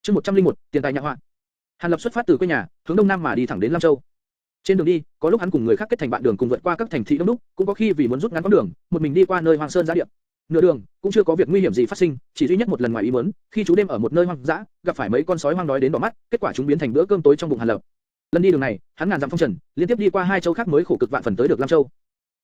Chương 101, tiền tài nhạ họa. Hàn Lập xuất phát từ quê nhà, hướng đông nam mà đi thẳng đến Lam Châu. Trên đường đi, có lúc hắn cùng người khác kết thành bạn đường cùng vượt qua các thành thị đông đúc, cũng có khi vì muốn rút ngắn quãng đường, một mình đi qua nơi hoang sơn giã địa. Nửa đường cũng chưa có việc nguy hiểm gì phát sinh, chỉ duy nhất một lần ngoài ý muốn, khi chú đêm ở một nơi hoang dã, gặp phải mấy con sói hoang đói đến đỏ mắt, kết quả chúng biến thành bữa cơm tối trong bụng Hàn Lập. Lần đi đường này, hắn ngàn dặm phong trần, liên tiếp đi qua hai châu khác mới khổ cực vạn phần tới được Lam Châu.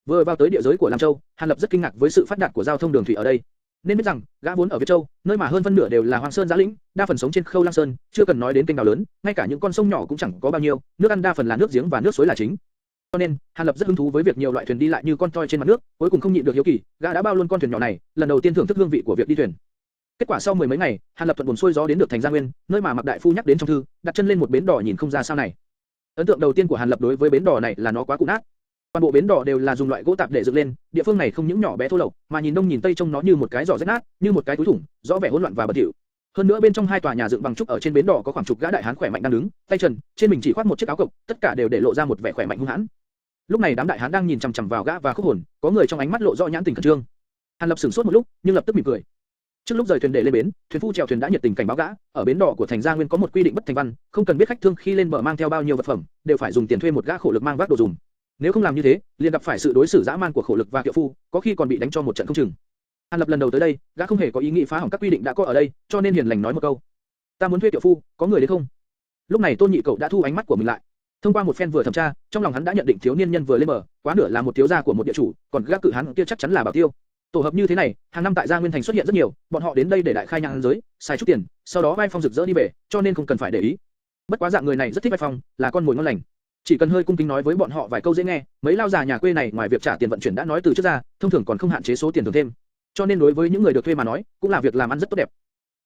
Vừa vào tới địa giới của Lam Châu, Hàn Lập rất kinh ngạc với sự phát đạt của giao thông đường thủy ở đây. Nên biết rằng, gã vốn ở Việt Châu, nơi mà hơn phân nửa đều là hoang sơn giã lĩnh, đa phần sống trên khâu lang sơn, chưa cần nói đến kênh đào lớn, ngay cả những con sông nhỏ cũng chẳng có bao nhiêu, nước ăn đa phần là nước giếng và nước suối là chính. Cho nên, Hàn Lập rất hứng thú với việc nhiều loại thuyền đi lại như con toi trên mặt nước, cuối cùng không nhịn được hiếu kỳ, gã đã bao luôn con thuyền nhỏ này, lần đầu tiên thưởng thức hương vị của việc đi thuyền. Kết quả sau mười mấy ngày, Hàn Lập thuận buồm xuôi gió đến được thành Gia Nguyên, nơi mà Mạc Đại Phu nhắc đến trong thư, đặt chân lên một bến đò nhìn không ra sao này. Ấn tượng đầu tiên của Hàn Lập đối với bến đò này là nó quá cũ nát. Toàn bộ bến đò đều là dùng loại gỗ tạp để dựng lên, địa phương này không những nhỏ bé thô lậu, mà nhìn đông nhìn tây trông nó như một cái giỏ rách nát, như một cái túi thủng, rõ vẻ hỗn loạn và bẩn thỉu. Hơn nữa bên trong hai tòa nhà dựng bằng trúc ở trên bến đò có khoảng chục gã đại hán khỏe mạnh đang đứng, tay trần, trên mình chỉ khoác một chiếc áo cộc, tất cả đều để lộ ra một vẻ khỏe mạnh hung hãn. Lúc này đám đại hán đang nhìn chằm chằm vào gã và Khúc Hồn, có người trong ánh mắt lộ rõ nhãn tình khẩn trương. Hàn Lập sửng sốt một lúc, nhưng lập tức mỉm cười. Trước lúc rời thuyền để lên bến, thuyền phu chèo thuyền đã nhiệt tình cảnh báo gã, ở bến đò của thành Gia Nguyên có một quy định bất thành văn, không cần biết khách thương khi lên bờ mang theo bao nhiêu vật phẩm, đều phải dùng tiền thuê một gã khổ lực mang vác đồ dùng. Nếu không làm như thế, liền gặp phải sự đối xử dã man của khổ lực và kiệu phu, có khi còn bị đánh cho một trận không chừng. Hàn Lập lần đầu tới đây, gã không hề có ý nghĩ phá hỏng các quy định đã có ở đây, cho nên hiền lành nói một câu: "Ta muốn thuê kiệu phu, có người đến không?" Lúc này Tôn Nhị Cẩu đã thu ánh mắt của mình lại. Thông qua một phen vừa thẩm tra, trong lòng hắn đã nhận định thiếu niên nhân vừa lên bờ, quá nửa là một thiếu gia của một địa chủ, còn gã cự hán kia chắc chắn là Bảo Tiêu. Tổ hợp như thế này, hàng năm tại Gia Nguyên thành xuất hiện rất nhiều, bọn họ đến đây để đại khai nhang giới, xài chút tiền, sau đó vai phong rực rỡ đi về, cho nên không cần phải để ý. Bất quá dạng người này rất thích vai phong, là con mồi ngon lành. Chỉ cần hơi cung kính nói với bọn họ vài câu dễ nghe, mấy lao già nhà quê này ngoài việc trả tiền vận chuyển đã nói từ trước ra, thông thường còn không hạn chế số tiền thưởng thêm. Cho nên đối với những người được thuê mà nói, cũng là việc làm ăn rất tốt đẹp.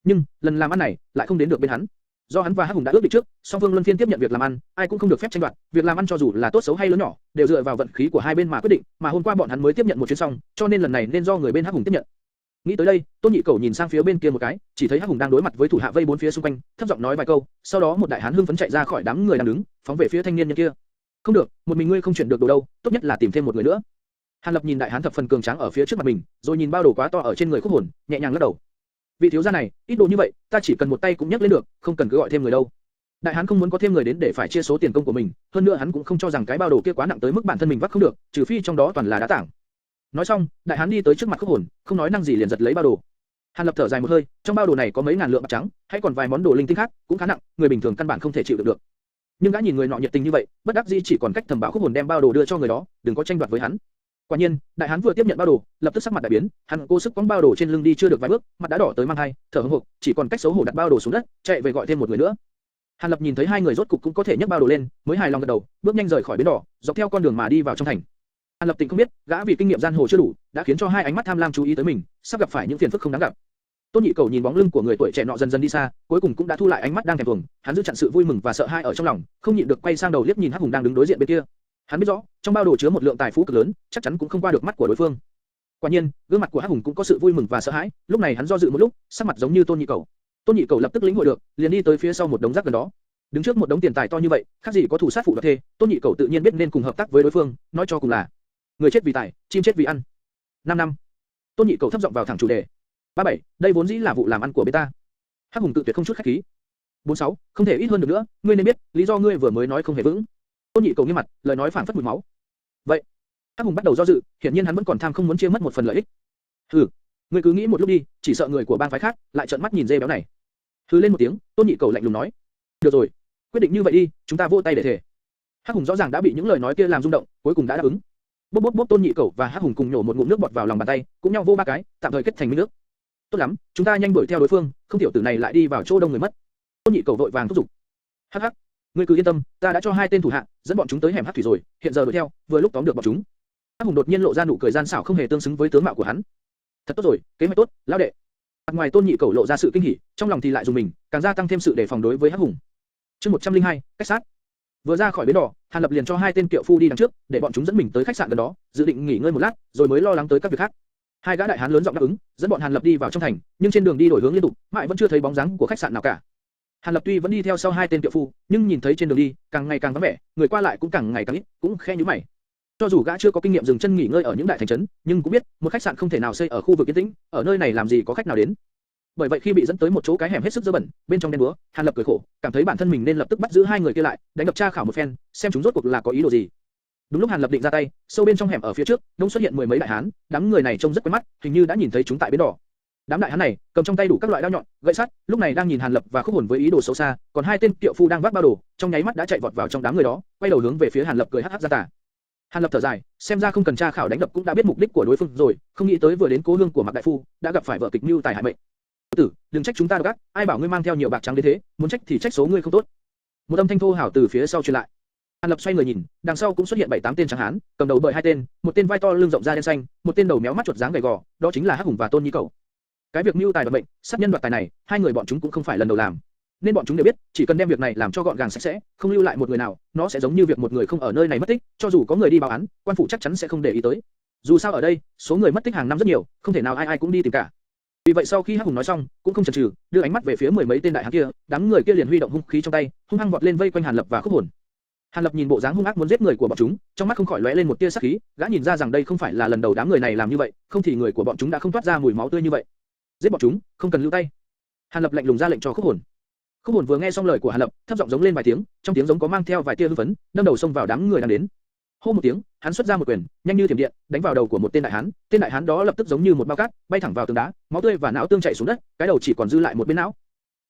Nhưng lần làm ăn này lại không đến được bên hắn. Do hắn và Hắc Hùng đã ước định trước, song phương luân phiên tiếp nhận việc làm ăn, ai cũng không được phép tranh đoạt. Việc làm ăn cho dù là tốt xấu hay lớn nhỏ, đều dựa vào vận khí của hai bên mà quyết định. Mà hôm qua bọn hắn mới tiếp nhận một chuyến xong, cho nên lần này nên do người bên Hắc Hùng tiếp nhận. Nghĩ tới đây, Tôn Nhị Cẩu nhìn sang phía bên kia một cái, chỉ thấy Hắc Hùng đang đối mặt với thủ hạ vây bốn phía xung quanh, thấp giọng nói vài câu. Sau đó một đại hán hưng phấn chạy ra khỏi đám người đang đứng, phóng về phía thanh niên nhân kia. Không được, một mình ngươi không chuyển được đồ đâu, tốt nhất là tìm thêm một người nữa. Hàn Lập nhìn đại hán thập phần cường tráng ở phía trước mặt mình, rồi nhìn bao đồ quá to ở trên người Khúc Hồn, nhẹ nhàng lắc đầu. Vị thiếu gia này, ít đồ như vậy, ta chỉ cần một tay cũng nhấc lên được, không cần cứ gọi thêm người đâu. Đại hán không muốn có thêm người đến để phải chia số tiền công của mình, hơn nữa hắn cũng không cho rằng cái bao đồ kia quá nặng tới mức bản thân mình vác không được, trừ phi trong đó toàn là đá tảng. Nói xong, đại hán đi tới trước mặt Khúc Hồn, không nói năng gì liền giật lấy bao đồ. Hàn Lập thở dài một hơi, trong bao đồ này có mấy ngàn lượng bạc trắng, hay còn vài món đồ linh tinh khác, cũng khá nặng, người bình thường căn bản không thể chịu được. Nhưng gã nhìn người nọ nhiệt tình như vậy, bất đắc dĩ chỉ còn cách thầm bảo Khúc Hồn đem bao đồ đưa cho người đó, đừng có tranh đoạt với hắn. Quả nhiên, đại hán vừa tiếp nhận bao đồ, lập tức sắc mặt đại biến, hắn cố sức quăng bao đồ trên lưng đi chưa được vài bước, mặt đã đỏ tới mang hai, thở hổn hộc, chỉ còn cách xấu hổ đặt bao đồ xuống đất, chạy về gọi thêm một người nữa. Hàn Lập nhìn thấy hai người rốt cục cũng có thể nhấc bao đồ lên, mới hài lòng gật đầu, bước nhanh rời khỏi bến đò, dọc theo con đường mà đi vào trong thành. Hàn Lập tỉnh không biết, gã vì kinh nghiệm giang hồ chưa đủ, đã khiến cho hai ánh mắt tham lam chú ý tới mình, sắp gặp phải những phiền phức không đáng gặp. Tôn Nhị Cẩu nhìn bóng lưng của người tuổi trẻ nọ dần dần đi xa, cuối cùng cũng đã thu lại ánh mắt đang thèm thuồng, hắn giữ chặn sự vui mừng và sợ hãi ở trong lòng, không nhịn được quay sang đầu liếc nhìn Hắc Hùng đang đứng đối diện bên kia. Hắn biết rõ, trong bao đồ chứa một lượng tài phú cực lớn, chắc chắn cũng không qua được mắt của đối phương. Quả nhiên, gương mặt của Hắc Hùng cũng có sự vui mừng và sợ hãi, lúc này hắn do dự một lúc, sắc mặt giống như Tôn Nhị Cẩu. Tôn Nhị Cẩu lập tức lĩnh hội được, liền đi tới phía sau một đống rác gần đó. Đứng trước một đống tiền tài to như vậy, khác gì có thủ sát phụ đoạt thê, Tôn Nhị Cẩu tự nhiên biết nên cùng hợp tác với đối phương, nói cho cùng là người chết vì tài, chim chết vì ăn. 5 năm. Tôn Nhị Cẩu thấp giọng vào thẳng chủ đề. 37, đây vốn dĩ là vụ làm ăn của bên ta. Hắc Hùng tự tuyệt không chút khách khí. 46, không thể ít hơn được nữa, ngươi nên biết, lý do ngươi vừa mới nói không hề vững. Tôn Nhị Cẩu nghiêm mặt, lời nói phảng phất mùi máu. Vậy, Hắc Hùng bắt đầu do dự, hiển nhiên hắn vẫn còn tham không muốn chia mất một phần lợi ích. Hừ, ngươi cứ nghĩ một lúc đi, chỉ sợ người của bang phái khác lại trợn mắt nhìn dê béo này. Hừ lên một tiếng, Tôn Nhị Cẩu lạnh lùng nói. Được rồi, quyết định như vậy đi, chúng ta vỗ tay để thề. Hắc Hùng rõ ràng đã bị những lời nói kia làm rung động, cuối cùng đã đáp ứng. Bốp bốp bốp, Tôn Nhị Cẩu và Hắc Hùng cùng nhổ một ngụm nước bọt vào lòng bàn tay, cũng nhau vô ba cái, tạm thời kết thành minh nước. Tốt lắm, chúng ta nhanh đuổi theo đối phương, không tiểu tử này lại đi vào chỗ đông người mất. Tôn Nhị Cẩu vội vàng thúc giục. Hắc hắc, ngươi cứ yên tâm, ta đã cho hai tên thủ hạ dẫn bọn chúng tới hẻm hắc thủy rồi, hiện giờ đuổi theo, vừa lúc tóm được bọn chúng. Hắc Hùng đột nhiên lộ ra nụ cười gian xảo không hề tương xứng với tướng mạo của hắn. Thật tốt rồi, kế hoạch tốt, lão đệ. Mặt ngoài Tôn Nhị Cẩu lộ ra sự kinh hỉ, trong lòng thì lại dùng mình, càng gia tăng thêm sự đề phòng đối với Hắc Hùng. Chương 102, cách sát. Vừa ra khỏi bến đò, Hàn Lập liền cho hai tên kiệu phu đi đằng trước, để bọn chúng dẫn mình tới khách sạn gần đó, dự định nghỉ ngơi một lát, rồi mới lo lắng tới các việc khác. Hai gã đại hán lớn giọng đáp ứng, dẫn bọn Hàn Lập đi vào trong thành, nhưng trên đường đi đổi hướng liên tục, mãi vẫn chưa thấy bóng dáng của khách sạn nào cả. Hàn Lập tuy vẫn đi theo sau hai tên kiệu phu, nhưng nhìn thấy trên đường đi càng ngày càng vắng vẻ, người qua lại cũng càng ngày càng ít, cũng khe nhíu mày. Cho dù gã chưa có kinh nghiệm dừng chân nghỉ ngơi ở những đại thành trấn, nhưng cũng biết một khách sạn không thể nào xây ở khu vực yên tĩnh, ở nơi này làm gì có khách nào đến. Bởi vậy khi bị dẫn tới một chỗ cái hẻm hết sức dơ bẩn, bên trong đen đúa, Hàn Lập cười khổ, cảm thấy bản thân mình nên lập tức bắt giữ hai người kia lại, đánh đập tra khảo một phen, xem chúng rốt cuộc là có ý đồ gì. Đúng lúc Hàn Lập định ra tay, sâu bên trong hẻm ở phía trước, đông xuất hiện mười mấy đại hán, đám người này trông rất quen mắt, hình như đã nhìn thấy chúng tại bến đỏ. Đám đại hán này cầm trong tay đủ các loại đao nhọn, gậy sắt, lúc này đang nhìn Hàn Lập và Khúc Hồn với ý đồ xấu xa, còn hai tên kiệu phu đang vác bao đồ, trong nháy mắt đã chạy vọt vào trong đám người đó, quay đầu hướng về phía Hàn Lập cười hắc hắc ra tà. Hàn Lập thở dài, xem ra không cần tra khảo đánh đập cũng đã biết mục đích của đối phương rồi, không nghĩ tới vừa đến cố hương của Mạc đại phu, đã gặp phải vợ kịch mưu tài hại mệnh. Tử, đừng trách chúng ta độc ác, ai bảo ngươi mang theo nhiều bạc trắng đến thế, muốn trách thì trách số ngươi không tốt. Một âm thanh thô hào từ phía sau truyền lại. Hàn Lập xoay người nhìn, đằng sau cũng xuất hiện 7-8 tên tráng hán, cầm đầu bởi hai tên, một tên vai to lưng rộng da đen xanh, một tên đầu méo mắt chuột dáng gầy gò, đó chính là Hắc Hùng và Tôn Nhi Cẩu. Cái việc mưu tài đoạt mệnh, sát nhân đoạt tài này, hai người bọn chúng cũng không phải lần đầu làm, nên bọn chúng đều biết, chỉ cần đem việc này làm cho gọn gàng sạch sẽ, không lưu lại một người nào, nó sẽ giống như việc một người không ở nơi này mất tích, cho dù có người đi báo án, quan phủ chắc chắn sẽ không để ý tới. Dù sao ở đây, số người mất tích hàng năm rất nhiều, không thể nào ai ai cũng đi tìm cả. Vì vậy sau khi Hắc Hùng nói xong, cũng không chần chừ, đưa ánh mắt về phía mười mấy tên đại hán kia, đám người kia liền huy động hung khí trong tay, hung hăng vọt lên vây quanh Hàn Lập và Khúc Hồn. Hàn Lập nhìn bộ dáng hung ác muốn giết người của bọn chúng, trong mắt không khỏi lóe lên một tia sát khí, gã nhìn ra rằng đây không phải là lần đầu đám người này làm như vậy, không thì người của bọn chúng đã không toát ra mùi máu tươi như vậy. Giết bọn chúng, không cần lưu tay. Hàn Lập lạnh lùng ra lệnh cho Khúc Hồn. Khúc Hồn vừa nghe xong lời của Hàn Lập, thấp giọng giống lên vài tiếng, trong tiếng giống có mang theo vài tia hưng phấn, đâm đầu xông vào đám người đang đến. Hô một tiếng, hắn xuất ra một quyền, nhanh như thiểm điện, đánh vào đầu của một tên đại hán. Tên đại hán đó lập tức giống như một bao cát, bay thẳng vào tường đá, máu tươi và não tương chảy xuống đất, cái đầu chỉ còn dư lại một bên não.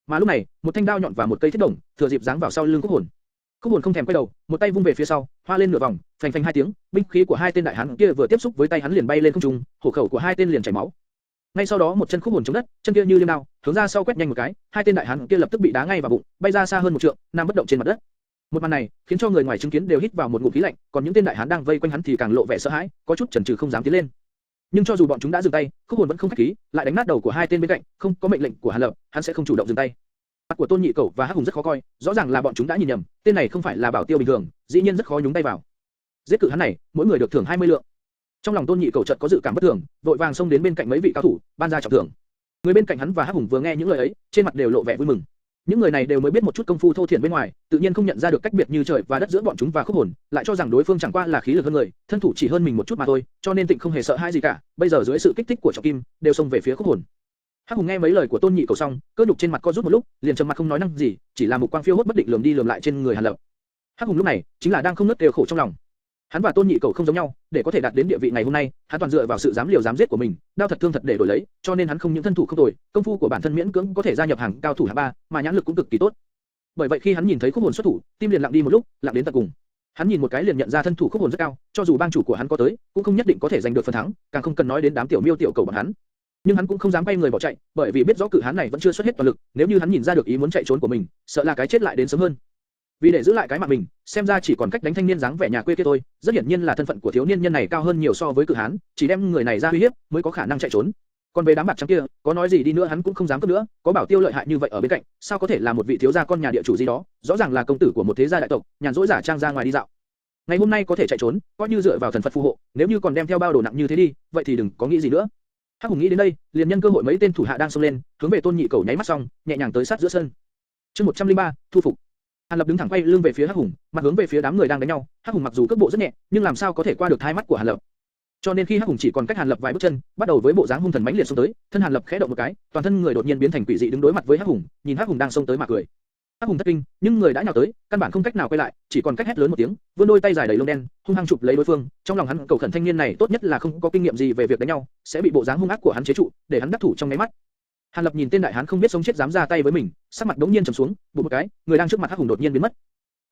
Mà lúc này, một thanh đao nhọn và một cây thiết đồng, thừa dịp giáng vào sau lưng Khúc Hồn. Khúc Hồn không thèm quay đầu, một tay vung về phía sau, hoa lên nửa vòng, phành phành hai tiếng, binh khí của hai tên đại hán kia vừa tiếp xúc với tay hắn liền bay lên không trung, hổ khẩu của hai tên liền chảy máu. Ngay sau đó một chân Khúc Hồn chống đất, chân kia như liêm đao, hướng ra sau quét nhanh một cái, hai tên đại hán kia lập tức bị đá ngay vào bụng, bay ra xa hơn một trượng, nằm bất động trên mặt đất. Một màn này khiến cho người ngoài chứng kiến đều hít vào một ngụm khí lạnh, còn những tên đại hán đang vây quanh hắn thì càng lộ vẻ sợ hãi, có chút chần chừ không dám tiến lên. Nhưng cho dù bọn chúng đã dừng tay, Khúc Hồn vẫn không khách khí, lại đánh nát đầu của hai tên bên cạnh, không có mệnh lệnh của Hàn Lập, hắn sẽ không chủ động dừng tay. Mặt của Tôn Nhị Cẩu và Hắc Hùng rất khó coi, rõ ràng là bọn chúng đã nhìn nhầm, tên này không phải là bảo tiêu bình thường, dĩ nhiên rất khó nhúng tay vào. Giết cự hắn này, mỗi người được thưởng 20 lượng. Trong lòng Tôn Nhị Cẩu chợt có dự cảm bất thường, vội vàng xông đến bên cạnh mấy vị cao thủ, ban ra trọng thưởng. Người bên cạnh hắn và Hắc Hùng vừa nghe những lời ấy, trên mặt đều lộ vẻ vui mừng. Những người này đều mới biết một chút công phu thô thiển bên ngoài, tự nhiên không nhận ra được cách biệt như trời và đất giữa bọn chúng và Khúc Hồn, lại cho rằng đối phương chẳng qua là khí lực hơn người, thân thủ chỉ hơn mình một chút mà thôi, cho nên Tịnh không hề sợ hãi gì cả. Bây giờ dưới sự kích thích của Trọng Kim, đều xông về phía Khúc Hồn. Hắc Hùng nghe mấy lời của Tôn Nhị Cẩu xong, cơ nhục trên mặt co rút một lúc, liền trầm mặt không nói năng gì, chỉ là một quang phiêu hốt bất định lườm đi lườm lại trên người Hàn Lập. Hắc Hùng lúc này chính là đang không ngớt đều khổ trong lòng. Hắn và Tôn Nhị Cẩu không giống nhau, để có thể đạt đến địa vị ngày hôm nay, hắn toàn dựa vào sự dám liều dám giết của mình, đao thật thương thật để đổi lấy, cho nên hắn không những thân thủ không tồi, công phu của bản thân miễn cưỡng có thể gia nhập hàng cao thủ hạng 3, mà nhãn lực cũng cực kỳ tốt. Bởi vậy khi hắn nhìn thấy Khúc Hồn xuất thủ, tim liền lặng đi một lúc, lặng đến tận cùng. Hắn nhìn một cái liền nhận ra thân thủ Khúc Hồn rất cao, cho dù bang chủ của hắn có tới, cũng không nhất định có thể giành được phần thắng, càng không cần nói đến đám tiểu miêu tiểu cầu bọn hắn. Nhưng hắn cũng không dám bay người bỏ chạy, bởi vì biết rõ cự hán này vẫn chưa xuất hết toàn lực, nếu như hắn nhìn ra được ý muốn chạy trốn của mình, sợ là cái chết lại đến sớm hơn. Vì để giữ lại cái mạng mình, xem ra chỉ còn cách đánh thanh niên dáng vẻ nhà quê kia thôi. Rất hiển nhiên là thân phận của thiếu niên nhân này cao hơn nhiều so với cự hán, chỉ đem người này ra uy hiếp mới có khả năng chạy trốn. Còn về đám bạc trắng kia, có nói gì đi nữa hắn cũng không dám cướp nữa, có bảo tiêu lợi hại như vậy ở bên cạnh, sao có thể là một vị thiếu gia con nhà địa chủ gì đó, rõ ràng là công tử của một thế gia đại tộc, nhàn rỗi giả trang ra ngoài đi dạo. Ngày hôm nay có thể chạy trốn, coi như dựa vào thần Phật phù hộ, nếu như còn đem theo bao đồ nặng như thế đi, vậy thì đừng có nghĩ gì nữa. Hắc Hùng nghĩ đến đây, liền nhân cơ hội mấy tên thủ hạ đang xông lên, hướng về Tôn Nhị Cẩu nháy mắt xong, nhẹ nhàng tới sát giữa sân. Chương 103, thu phục. Hàn Lập đứng thẳng quay lưng về phía Hắc Hùng, mặt hướng về phía đám người đang đánh nhau. Hắc Hùng mặc dù cước bộ rất nhẹ, nhưng làm sao có thể qua được hai mắt của Hàn Lập. Cho nên khi Hắc Hùng chỉ còn cách Hàn Lập vài bước chân, bắt đầu với bộ dáng hung thần mãnh liệt xông tới, thân Hàn Lập khẽ động một cái, toàn thân người đột nhiên biến thành quỷ dị đứng đối mặt với Hắc Hùng, nhìn Hắc Hùng đang xông tới mà cười. Hắc Hùng thất kinh, nhưng người đã nhào tới, căn bản không cách nào quay lại, chỉ còn cách hét lớn một tiếng, vươn đôi tay dài đầy lông đen, hung hăng chụp lấy đối phương. Trong lòng hắn cầu khẩn thanh niên này tốt nhất là không có kinh nghiệm gì về việc đánh nhau, sẽ bị bộ dáng hung ác của hắn chế trụ, để hắn đắc thủ trong nháy mắt. Hàn Lập nhìn tên đại hán không biết sống chết dám ra tay với mình, sắc mặt đống nhiên trầm xuống, bụp một cái, người đang trước mặt Hắc Hùng đột nhiên biến mất.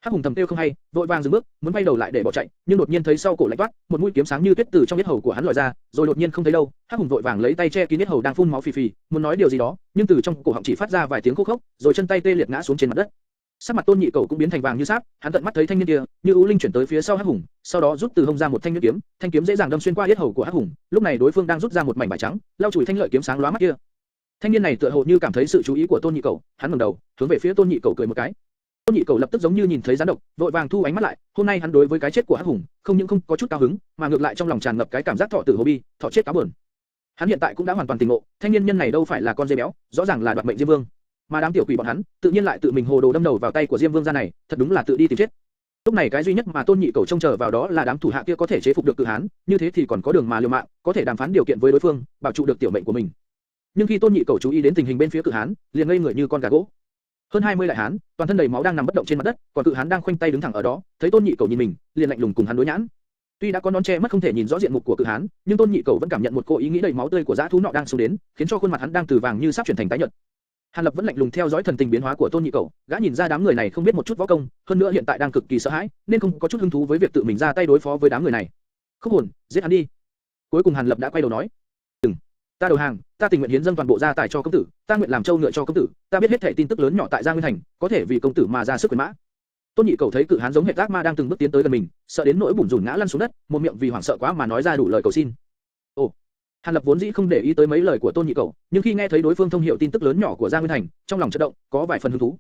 Hắc Hùng thầm kêu không hay, vội vàng dừng bước, muốn bay đầu lại để bỏ chạy, nhưng đột nhiên thấy sau cổ lạnh toát, một mũi kiếm sáng như tuyết từ trong yết hầu của hắn lòi ra, rồi đột nhiên không thấy đâu. Hắc Hùng vội vàng lấy tay che kín yết hầu đang phun máu phì phì, muốn nói điều gì đó, nhưng từ trong cổ họng chỉ phát ra vài tiếng khô khốc, rồi chân tay tê liệt ngã xuống trên mặt đất. Sắc mặt Tôn Nhị Cẩu cũng biến thành vàng như sáp, hắn tận mắt thấy thanh niên kia, như ưu linh chuyển tới phía sau Hắc Hùng, sau đó rút từ hông ra một thanh nhuyễn kiếm, thanh kiếm dễ dàng đâm xuyên qua yết hầu của Hắc Hùng. Lúc này đối phương đang rút ra một mảnh vải trắng, lau chùi thanh lợi kiếm sáng lóa mắt kia. Thanh niên này tựa hồ như cảm thấy sự chú ý của Tôn Nhị Cẩu, hắn ngẩng đầu, hướng về phía Tôn Nhị Cẩu cười một cái. Tôn Nhị Cẩu lập tức giống như nhìn thấy gián độc, vội vàng thu ánh mắt lại. Hôm nay hắn đối với cái chết của Hắc Hùng, không những không có chút cao hứng, mà ngược lại trong lòng tràn ngập cái cảm giác thọ tử hồ bi, thọ chết cáo buồn. Hắn hiện tại cũng đã hoàn toàn tỉnh ngộ, thanh niên nhân này đâu phải là con dê béo, rõ ràng là đoạt mệnh Diêm Vương. Mà đám tiểu quỷ bọn hắn, tự nhiên lại tự mình hồ đồ đâm đầu vào tay của Diêm Vương gia này, thật đúng là tự đi tìm chết. Lúc này cái duy nhất mà Tôn Nhị Cẩu trông chờ vào đó là đám thủ hạ kia có thể chế phục được cự hán, như thế thì còn có đường mà liều mạng, có thể đàm phán điều kiện với đối phương, bảo trụ được tiểu mệnh của mình. nhưng khi Tôn Nhị Cẩu chú ý đến tình hình bên phía Cự Hán, liền ngây người như con gà gỗ. Hơn 20 đại hán, toàn thân đầy máu đang nằm bất động trên mặt đất, còn Cự Hán đang khoanh tay đứng thẳng ở đó, thấy Tôn Nhị Cẩu nhìn mình, liền lạnh lùng cùng hắn đối nhãn. Tuy đã có nón che mất không thể nhìn rõ diện mục của Cự Hán, nhưng Tôn Nhị Cẩu vẫn cảm nhận một cô ý nghĩ đầy máu tươi của dã thú nọ đang xông đến, khiến cho khuôn mặt hắn đang từ vàng như sắp chuyển thành tái nhợt. Hàn Lập vẫn lạnh lùng theo dõi thần tình biến hóa của Tôn Nhị Cẩu, gã nhìn ra đám người này không biết một chút võ công, hơn nữa hiện tại đang cực kỳ sợ hãi, nên không có chút hứng thú với việc tự mình ra tay đối phó với đám người này. Không ổn, giết hắn đi. Cuối cùng Hàn Lập đã quay đầu nói, đừng, ta đầu hàng, ta tình nguyện hiến dâng toàn bộ gia tài cho công tử, ta nguyện làm trâu ngựa cho công tử, ta biết hết thảy tin tức lớn nhỏ tại Giang Nguyên Thành, có thể vì công tử mà ra sức quyền mã. Tôn Nhị Cẩu thấy Cự Hán giống hệ ác ma đang từng bước tiến tới gần mình, sợ đến nỗi bủn rủn ngã lăn xuống đất, một miệng vì hoảng sợ quá mà nói ra đủ lời cầu xin. Ồ, Hàn Lập vốn dĩ không để ý tới mấy lời của Tôn Nhị Cẩu, nhưng khi nghe thấy đối phương thông hiểu tin tức lớn nhỏ của Giang Nguyên Thành, trong lòng chợt động, có vài phần hứng thú.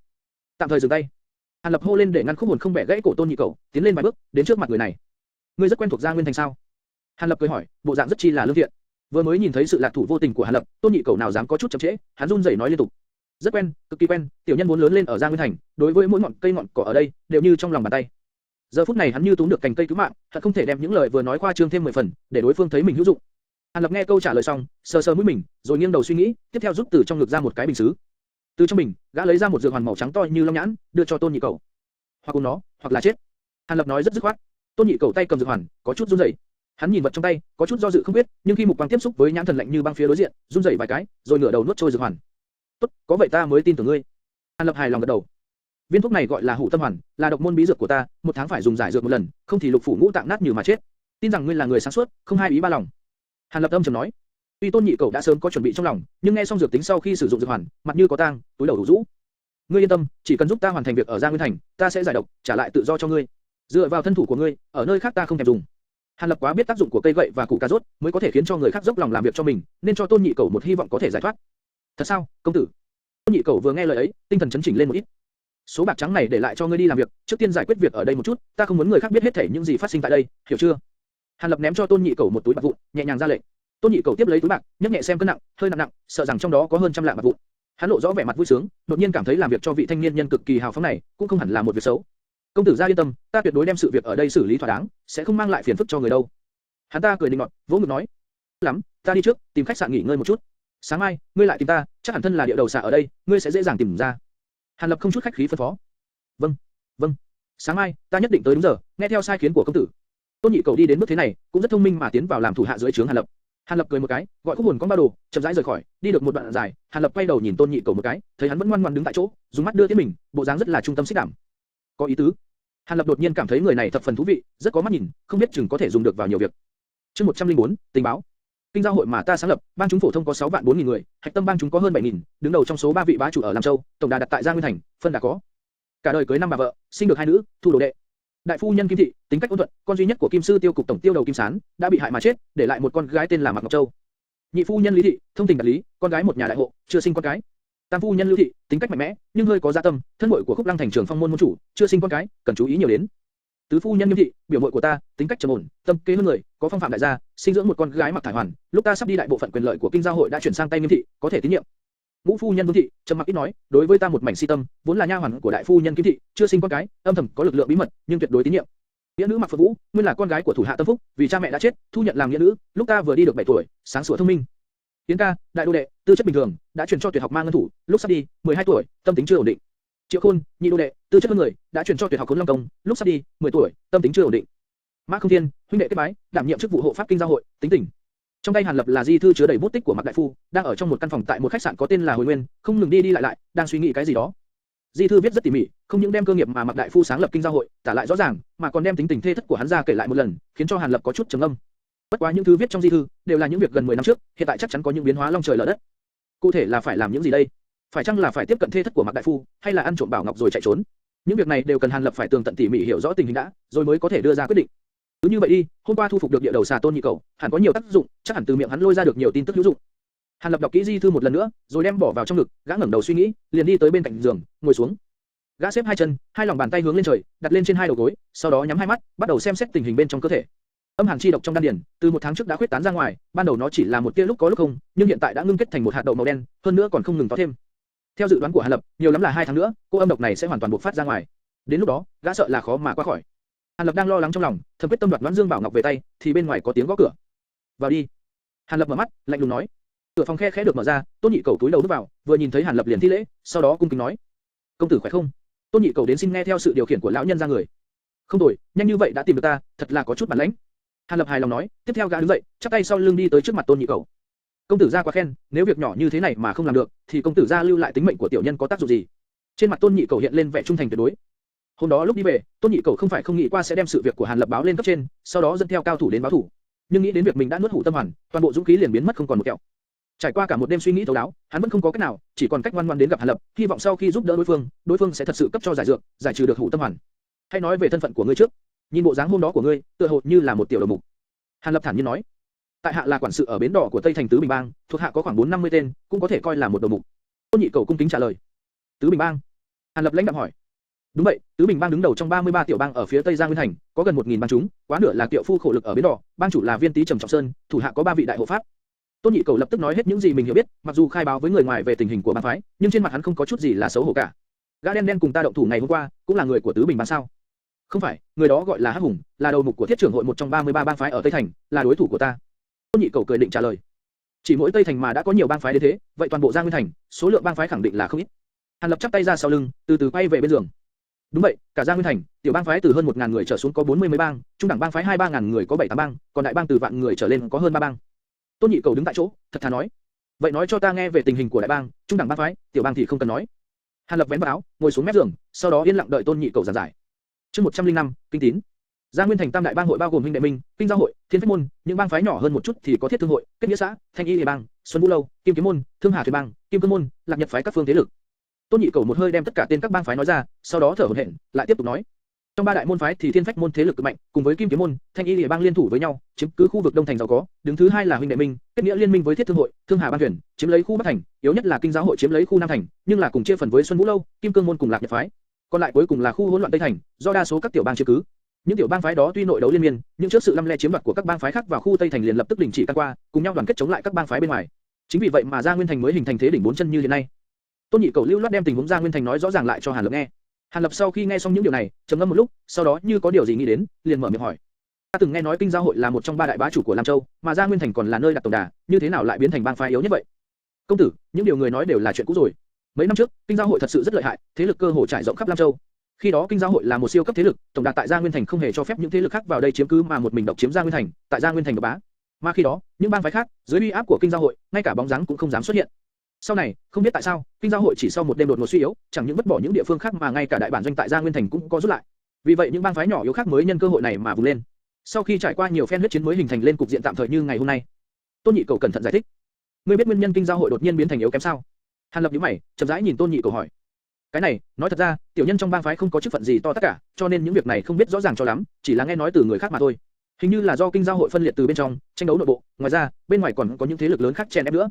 Tạm thời dừng tay. Hàn Lập hô lên để ngăn Khúc Hồn không bẻ gãy cổ Tôn Nhị Cẩu, tiến lên vài bước, đến trước mặt người này. Ngươi rất quen thuộc Giang Nguyên Thành sao? Hàn Lập cười hỏi, bộ dạng rất chi là lương thiện. Vừa mới nhìn thấy sự lạc thủ vô tình của Hàn Lập, Tôn Nhị Cẩu nào dám có chút chậm trễ, hắn run rẩy nói liên tục, rất quen, cực kỳ quen, tiểu nhân vốn lớn lên ở Giang Nguyên Thành, đối với mỗi ngọn cây ngọn cỏ ở đây đều như trong lòng bàn tay. Giờ phút này hắn như túm được cành cây cứu mạng, hận không thể đem những lời vừa nói khoa trương thêm 10 phần, để đối phương thấy mình hữu dụng. Hàn Lập nghe câu trả lời xong, sờ sờ mũi mình, rồi nghiêng đầu suy nghĩ, tiếp theo rút từ trong ngực ra một cái bình sứ. Từ trong bình, gã lấy ra một dược hoàn màu trắng to như long nhãn, đưa cho Tôn Nhị Cẩu. Hoặc uống nó, hoặc là chết. Hàn Lập nói rất dứt khoát. Tôn Nhị Cẩu tay cầm dược hoàn, có chút run rẩy. Hắn nhìn vật trong tay, có chút do dự không biết, nhưng khi mục quang tiếp xúc với nhãn thần lạnh như băng phía đối diện, run rẩy vài cái, rồi ngửa đầu nuốt trôi dược hoàn. Tốt, có vậy ta mới tin tưởng ngươi. Hàn Lập hài lòng gật đầu. Viên thuốc này gọi là Hủ Tâm Hoàn, là độc môn bí dược của ta, một tháng phải dùng giải dược một lần, không thì lục phủ ngũ tạng nát như mà chết. Tin rằng ngươi là người sáng suốt, không hai ý ba lòng. Hàn Lập âm trầm nói. Tuy Tôn Nhị Cẩu đã sớm có chuẩn bị trong lòng, nhưng nghe xong dược tính sau khi sử dụng dược hoàn, mặt như có tang, túi đầu đủ rũ. Ngươi yên tâm, chỉ cần giúp ta hoàn thành việc ở Giang Nguyên Thành, ta sẽ giải độc, trả lại tự do cho ngươi. Dựa vào thân thủ của ngươi, ở nơi khác ta không thèm dùng. Hàn Lập quá biết tác dụng của cây gậy và củ cà rốt, mới có thể khiến cho người khác dốc lòng làm việc cho mình, nên cho Tôn Nhị Cẩu một hy vọng có thể giải thoát. Thật sao, công tử? Tôn Nhị Cẩu vừa nghe lời ấy, tinh thần chấn chỉnh lên một ít. Số bạc trắng này để lại cho ngươi đi làm việc, trước tiên giải quyết việc ở đây một chút, ta không muốn người khác biết hết thảy những gì phát sinh tại đây, hiểu chưa? Hàn Lập ném cho Tôn Nhị Cẩu một túi bạc vụn, nhẹ nhàng ra lệnh. Tôn Nhị Cẩu tiếp lấy túi bạc, nhấc nhẹ xem cân nặng, hơi nặng, sợ rằng trong đó có hơn trăm lạng bạc vụn. Hắn lộ rõ vẻ mặt vui sướng, đột nhiên cảm thấy làm việc cho vị thanh niên nhân cực kỳ hào phóng này, cũng không hẳn là một việc xấu. Công tử gia yên tâm, ta tuyệt đối đem sự việc ở đây xử lý thỏa đáng, sẽ không mang lại phiền phức cho người đâu. Hắn ta cười định nọt, vỗ ngực nói, lắm, ta đi trước, tìm khách sạn nghỉ ngơi một chút. Sáng mai, ngươi lại tìm ta, chắc hẳn thân là địa đầu xà ở đây, ngươi sẽ dễ dàng tìm ra. Hàn Lập không chút khách khí phân phó. Vâng, vâng. Sáng mai, ta nhất định tới đúng giờ, nghe theo sai khiến của công tử. Tôn Nhị Cẩu đi đến bước thế này, cũng rất thông minh mà tiến vào làm thủ hạ dưới trướng Hàn Lập. Hàn Lập cười một cái, gọi Khúc Hồn con bao đồ, chậm rãi rời khỏi, đi được một đoạn dài, Hàn Lập quay đầu nhìn Tôn Nhị Cẩu một cái, thấy hắn vẫn ngoan ngoãn đứng tại chỗ, dùng mắt đưa tiễn mình, bộ dáng rất là trung tâm xích đảm. Có ý tứ. Hàn Lập đột nhiên cảm thấy người này thập phần thú vị, rất có mắt nhìn, không biết chừng có thể dùng được vào nhiều việc. Chương 104, tình báo. Kinh giao hội mà ta sáng lập, bang chúng phổ thông có 6 vạn 4.000 người, hạch tâm bang chúng có hơn 7.000, đứng đầu trong số 3 vị bá chủ ở Lam Châu, tổng đà đặt tại Giang Nguyên Thành, phân đà có. Cả đời cưới 5 bà vợ, sinh được 2 nữ, thu đồ đệ. Đại phu nhân Kim Thị, tính cách ôn thuận, con duy nhất của Kim sư tiêu cục tổng tiêu đầu Kim Sán, đã bị hại mà chết, để lại một con gái tên là Mạc Ngọc Châu. Nhị phu nhân Lý Thị, thông tình đạt lý, con gái một nhà đại hộ, chưa sinh con cái. Tam phu nhân Lưu Thị, tính cách mạnh mẽ, nhưng hơi có dạ tâm, thân muội của Khúc Lăng thành trưởng phong môn môn chủ, chưa sinh con cái, cần chú ý nhiều đến. Tứ phu nhân Nghiêm Thị, biểu muội của ta, tính cách trầm ổn, tâm kế hơn người, có phong phạm đại gia, sinh dưỡng một con gái Mạc Thải Hoàn, lúc ta sắp đi đại bộ phận quyền lợi của kinh giao hội đã chuyển sang tay Nghiêm Thị, có thể tín nhiệm. Ngũ phu nhân Vương Thị, trầm mặc ít nói, đối với ta một mảnh si tâm, vốn là nha hoàn của đại phu nhân Kim Thị, chưa sinh con cái, âm thầm có lực lượng bí mật, nhưng tuyệt đối tín nhiệm. Nghĩa nữ Mạc Phượng Vũ, nguyên là con gái của thủ hạ Tâm Phúc, vì cha mẹ đã chết, thu nhận làm nghĩa nữ, lúc ta vừa đi được 7 tuổi, sáng sủa thông minh. Tiến ca, đại đô đệ, tư chất bình thường, đã chuyển cho tuyệt học Ma Ngân Thủ, lúc sắp đi, 12 tuổi, tâm tính chưa ổn định. Triệu Khôn, nhị đô đệ, tư chất hơn người, đã chuyển cho tuyệt học Khốn Long Công, lúc sắp đi, 10 tuổi, tâm tính chưa ổn định. Mã Không Thiên, huynh đệ kết bái, đảm nhiệm chức vụ hộ pháp kinh giao hội, tính tình. Trong tay Hàn Lập là di thư chứa đầy bút tích của Mạc đại phu, đang ở trong một căn phòng tại một khách sạn có tên là Hồi Nguyên, không ngừng đi đi lại lại, đang suy nghĩ cái gì đó. Di thư viết rất tỉ mỉ, không những đem cơ nghiệp mà Mạc đại phu sáng lập kinh giao hội tả lại rõ ràng, mà còn đem tính tình thê thất của hắn ra kể lại một lần, khiến cho Hàn Lập có chút trầm ngâm. Bất quá những thứ viết trong di thư đều là những việc gần 10 năm trước, hiện tại chắc chắn có những biến hóa long trời lở đất. Cụ thể là phải làm những gì đây? Phải chăng là phải tiếp cận thê thất của Mạc đại phu, hay là ăn trộm bảo ngọc rồi chạy trốn? Những việc này đều cần Hàn Lập phải tường tận tỉ mỉ hiểu rõ tình hình đã, rồi mới có thể đưa ra quyết định. Cứ như vậy đi, hôm qua thu phục được địa đầu xà Tôn Nhị Cẩu, hẳn có nhiều tác dụng, chắc hẳn từ miệng hắn lôi ra được nhiều tin tức hữu dụng. Hàn Lập đọc kỹ di thư một lần nữa, rồi đem bỏ vào trong ngực, gã ngẩng đầu suy nghĩ, liền đi tới bên cạnh giường, ngồi xuống. Gã xếp hai chân, hai lòng bàn tay hướng lên trời, đặt lên trên hai đầu gối, sau đó nhắm hai mắt, bắt đầu xem xét tình hình bên trong cơ thể. Âm hàn chi độc trong đan điền, từ một tháng trước đã khuyết tán ra ngoài, ban đầu nó chỉ là một tia lúc có lúc không, nhưng hiện tại đã ngưng kết thành một hạt đậu màu đen, hơn nữa còn không ngừng to thêm. Theo dự đoán của Hàn Lập, nhiều lắm là 2 tháng nữa, cô âm độc này sẽ hoàn toàn bộc phát ra ngoài. Đến lúc đó, gã sợ là khó mà qua khỏi. Hàn Lập đang lo lắng trong lòng, thầm quyết tâm đoạt Đoán Dương Bảo Ngọc về tay, thì bên ngoài có tiếng gõ cửa. Vào đi. Hàn Lập mở mắt, lạnh lùng nói. Cửa phòng khe khẽ được mở ra, Tôn Nhị Cẩu túi đầu bước vào, vừa nhìn thấy Hàn Lập liền thi lễ, sau đó cung kính nói: "Công tử khỏe không?" Tôn Nhị Cẩu đến xin nghe theo sự điều khiển của lão nhân ra người. "Không tồi, nhanh như vậy đã tìm được ta, thật là có chút bản lĩnh." Hàn Lập hài lòng nói, tiếp theo gã đứng dậy, chắp tay sau lưng đi tới trước mặt Tôn Nhị Cẩu. "Công tử gia quá khen, nếu việc nhỏ như thế này mà không làm được, thì công tử gia lưu lại tính mệnh của tiểu nhân có tác dụng gì?" Trên mặt Tôn Nhị Cẩu hiện lên vẻ trung thành tuyệt đối. Hôm đó lúc đi về, Tôn Nhị Cẩu không phải không nghĩ qua sẽ đem sự việc của Hàn Lập báo lên cấp trên, sau đó dẫn theo cao thủ đến báo thủ. Nhưng nghĩ đến việc mình đã nuốt hủ tâm hoàn, toàn bộ dũng khí liền biến mất không còn một kẹo. Trải qua cả một đêm suy nghĩ thấu đáo, hắn vẫn không có cách nào, chỉ còn cách ngoan ngoãn đến gặp Hàn Lập, hy vọng sau khi giúp đỡ đối phương sẽ thật sự cấp cho giải dược, giải trừ được hủ tâm hoàn. Hãy nói về thân phận của ngươi trước. Nhìn bộ dáng hôm đó của ngươi, tựa hồ như là một tiểu đầu mục. Hàn Lập thản nhiên nói, tại hạ là quản sự ở bến đỏ của Tây Thành Tứ Bình Bang, thuộc hạ có khoảng 4-50 tên, cũng có thể coi là một đầu mục. Tôn Nhị Cẩu cung kính trả lời. Tứ Bình Bang. Hàn Lập lãnh đạm hỏi. Đúng vậy, Tứ Bình Bang đứng đầu trong 33 tiểu bang ở phía Tây Giang Nguyên Thành, có gần 1000 bang chúng, quá nửa là kiệu phu khổ lực ở bến đỏ, bang chủ là Viên Tý Trầm Trọng Sơn, thủ hạ có 3 vị đại hộ pháp. Tôn Nhị Cẩu lập tức nói hết những gì mình hiểu biết, mặc dù khai báo với người ngoài về tình hình của bang phái, nhưng trên mặt hắn không có chút gì là xấu hổ cả. Gã đen đen cùng ta động thủ ngày hôm qua, cũng là người của Tứ Bình Bang sao? Không phải, người đó gọi là Hắc Hùng, là đầu mục của Thiết trưởng hội một trong 33 bang phái ở Tây Thành, là đối thủ của ta. Tôn Nhị Cẩu cười định trả lời. Chỉ mỗi Tây Thành mà đã có nhiều bang phái đến thế, vậy toàn bộ Giang Nguyên Thành, số lượng bang phái khẳng định là không ít. Hàn Lập chắp tay ra sau lưng, từ từ quay về bên giường. Đúng vậy, cả Giang Nguyên Thành, tiểu bang phái từ hơn 1000 người trở xuống có 40 mấy bang, trung đẳng bang phái 2-3 ngàn người có 7-8 bang, còn đại bang từ vạn người trở lên có hơn 3 bang. Tôn Nhị Cẩu đứng tại chỗ, thật thà nói. Vậy nói cho ta nghe về tình hình của đại bang, trung đẳng bang phái, tiểu bang thì không cần nói. Hàn Lập vén vào áo, ngồi xuống mép giường, sau đó yên lặng đợi Tôn Nhị Cẩu giảng giải. Chương 105, Kinh Tín. Giang Nguyên Thành tam đại bang hội bao gồm Huynh Đệ Minh, Kinh Giao hội, Thiên Phách môn, những bang phái nhỏ hơn một chút thì có Thiết Thương hội, Kết Nghĩa xã, Thanh Y Lìa bang, Xuân Vũ lâu, Kim Kiếm môn, Thương Hà Thuyền bang, Kim Cương môn, Lạc Nhật phái các phương thế lực. Tôn Nhị Cẩu một hơi đem tất cả tên các bang phái nói ra, sau đó thở hổn hển, lại tiếp tục nói. Trong ba đại môn phái thì Thiên Phách môn thế lực cực mạnh, cùng với Kim Kiếm môn, Thanh Y Lìa bang liên thủ với nhau, chiếm cứ khu vực Đông Thành giàu có. Đứng thứ hai là Huynh Đệ Minh, Kết Nghĩa liên minh với Thiết Thương hội, Thương Hà bang thuyền, chiếm lấy khu Bắc Thành. Yếu nhất là Kinh Giáo hội chiếm lấy khu Nam Thành, nhưng là cùng chia phần với Xuân Vũ lâu, Kim Cương môn cùng Lạc Nhật phái. Còn lại cuối cùng là khu hỗn loạn Tây Thành, do đa số các tiểu bang chiếm cứ. Những tiểu bang phái đó tuy nội đấu liên miên, nhưng trước sự lăm le chiếm đoạt của các bang phái khác vào khu Tây Thành liền lập tức đình chỉ can qua, cùng nhau đoàn kết chống lại các bang phái bên ngoài. Chính vì vậy mà Giang Nguyên Thành mới hình thành thế đỉnh bốn chân như hiện nay. Tôn Nhị Cẩu lưu loát đem tình huống Giang Nguyên Thành nói rõ ràng lại cho Hàn Lập nghe. Hàn Lập sau khi nghe xong những điều này, trầm ngâm một lúc, sau đó như có điều gì nghĩ đến, liền mở miệng hỏi: Ta từng nghe nói Kinh Giao hội là một trong ba đại bá chủ của Lam Châu, mà Giang Nguyên Thành còn là nơi đặt tổng đà, như thế nào lại biến thành bang phái yếu nhất vậy? Công tử, những điều người nói đều là chuyện cũ rồi. Mấy năm trước, Kinh Giao hội thật sự rất lợi hại, thế lực cơ hồ trải rộng khắp Lam Châu. Khi đó Kinh Giao hội là một siêu cấp thế lực, tổng đà tại Giang Nguyên Thành không hề cho phép những thế lực khác vào đây chiếm cứ mà một mình độc chiếm Giang Nguyên Thành, tại Giang Nguyên Thành độc bá. Mà khi đó, những bang phái khác, dưới uy áp của Kinh Giao hội, ngay cả bóng dáng cũng không dám xuất hiện. Sau này, không biết tại sao, Kinh Giao hội chỉ sau một đêm đột ngột suy yếu, chẳng những vứt bỏ những địa phương khác mà ngay cả đại bản doanh tại Giang Nguyên Thành cũng có rút lại. Vì vậy những bang phái nhỏ yếu khác mới nhân cơ hội này mà vùng lên. Sau khi trải qua nhiều phen huyết chiến mới hình thành lên cục diện tạm thời như ngày hôm nay. Tôn Nhị Cẩu cẩn thận giải thích. Ngươi biết nguyên nhân Kinh Giao hội đột nhiên biến thành yếu kém sao? Hàn Lập nhíu mày, chậm rãi nhìn Tôn Nhị Cẩu hỏi. Cái này, nói thật ra, tiểu nhân trong bang phái không có chức phận gì to tất cả, cho nên những việc này không biết rõ ràng cho lắm, chỉ là nghe nói từ người khác mà thôi. Hình như là do Kinh Giao hội phân liệt từ bên trong, tranh đấu nội bộ, ngoài ra, bên ngoài còn có những thế lực lớn khác chen ép nữa.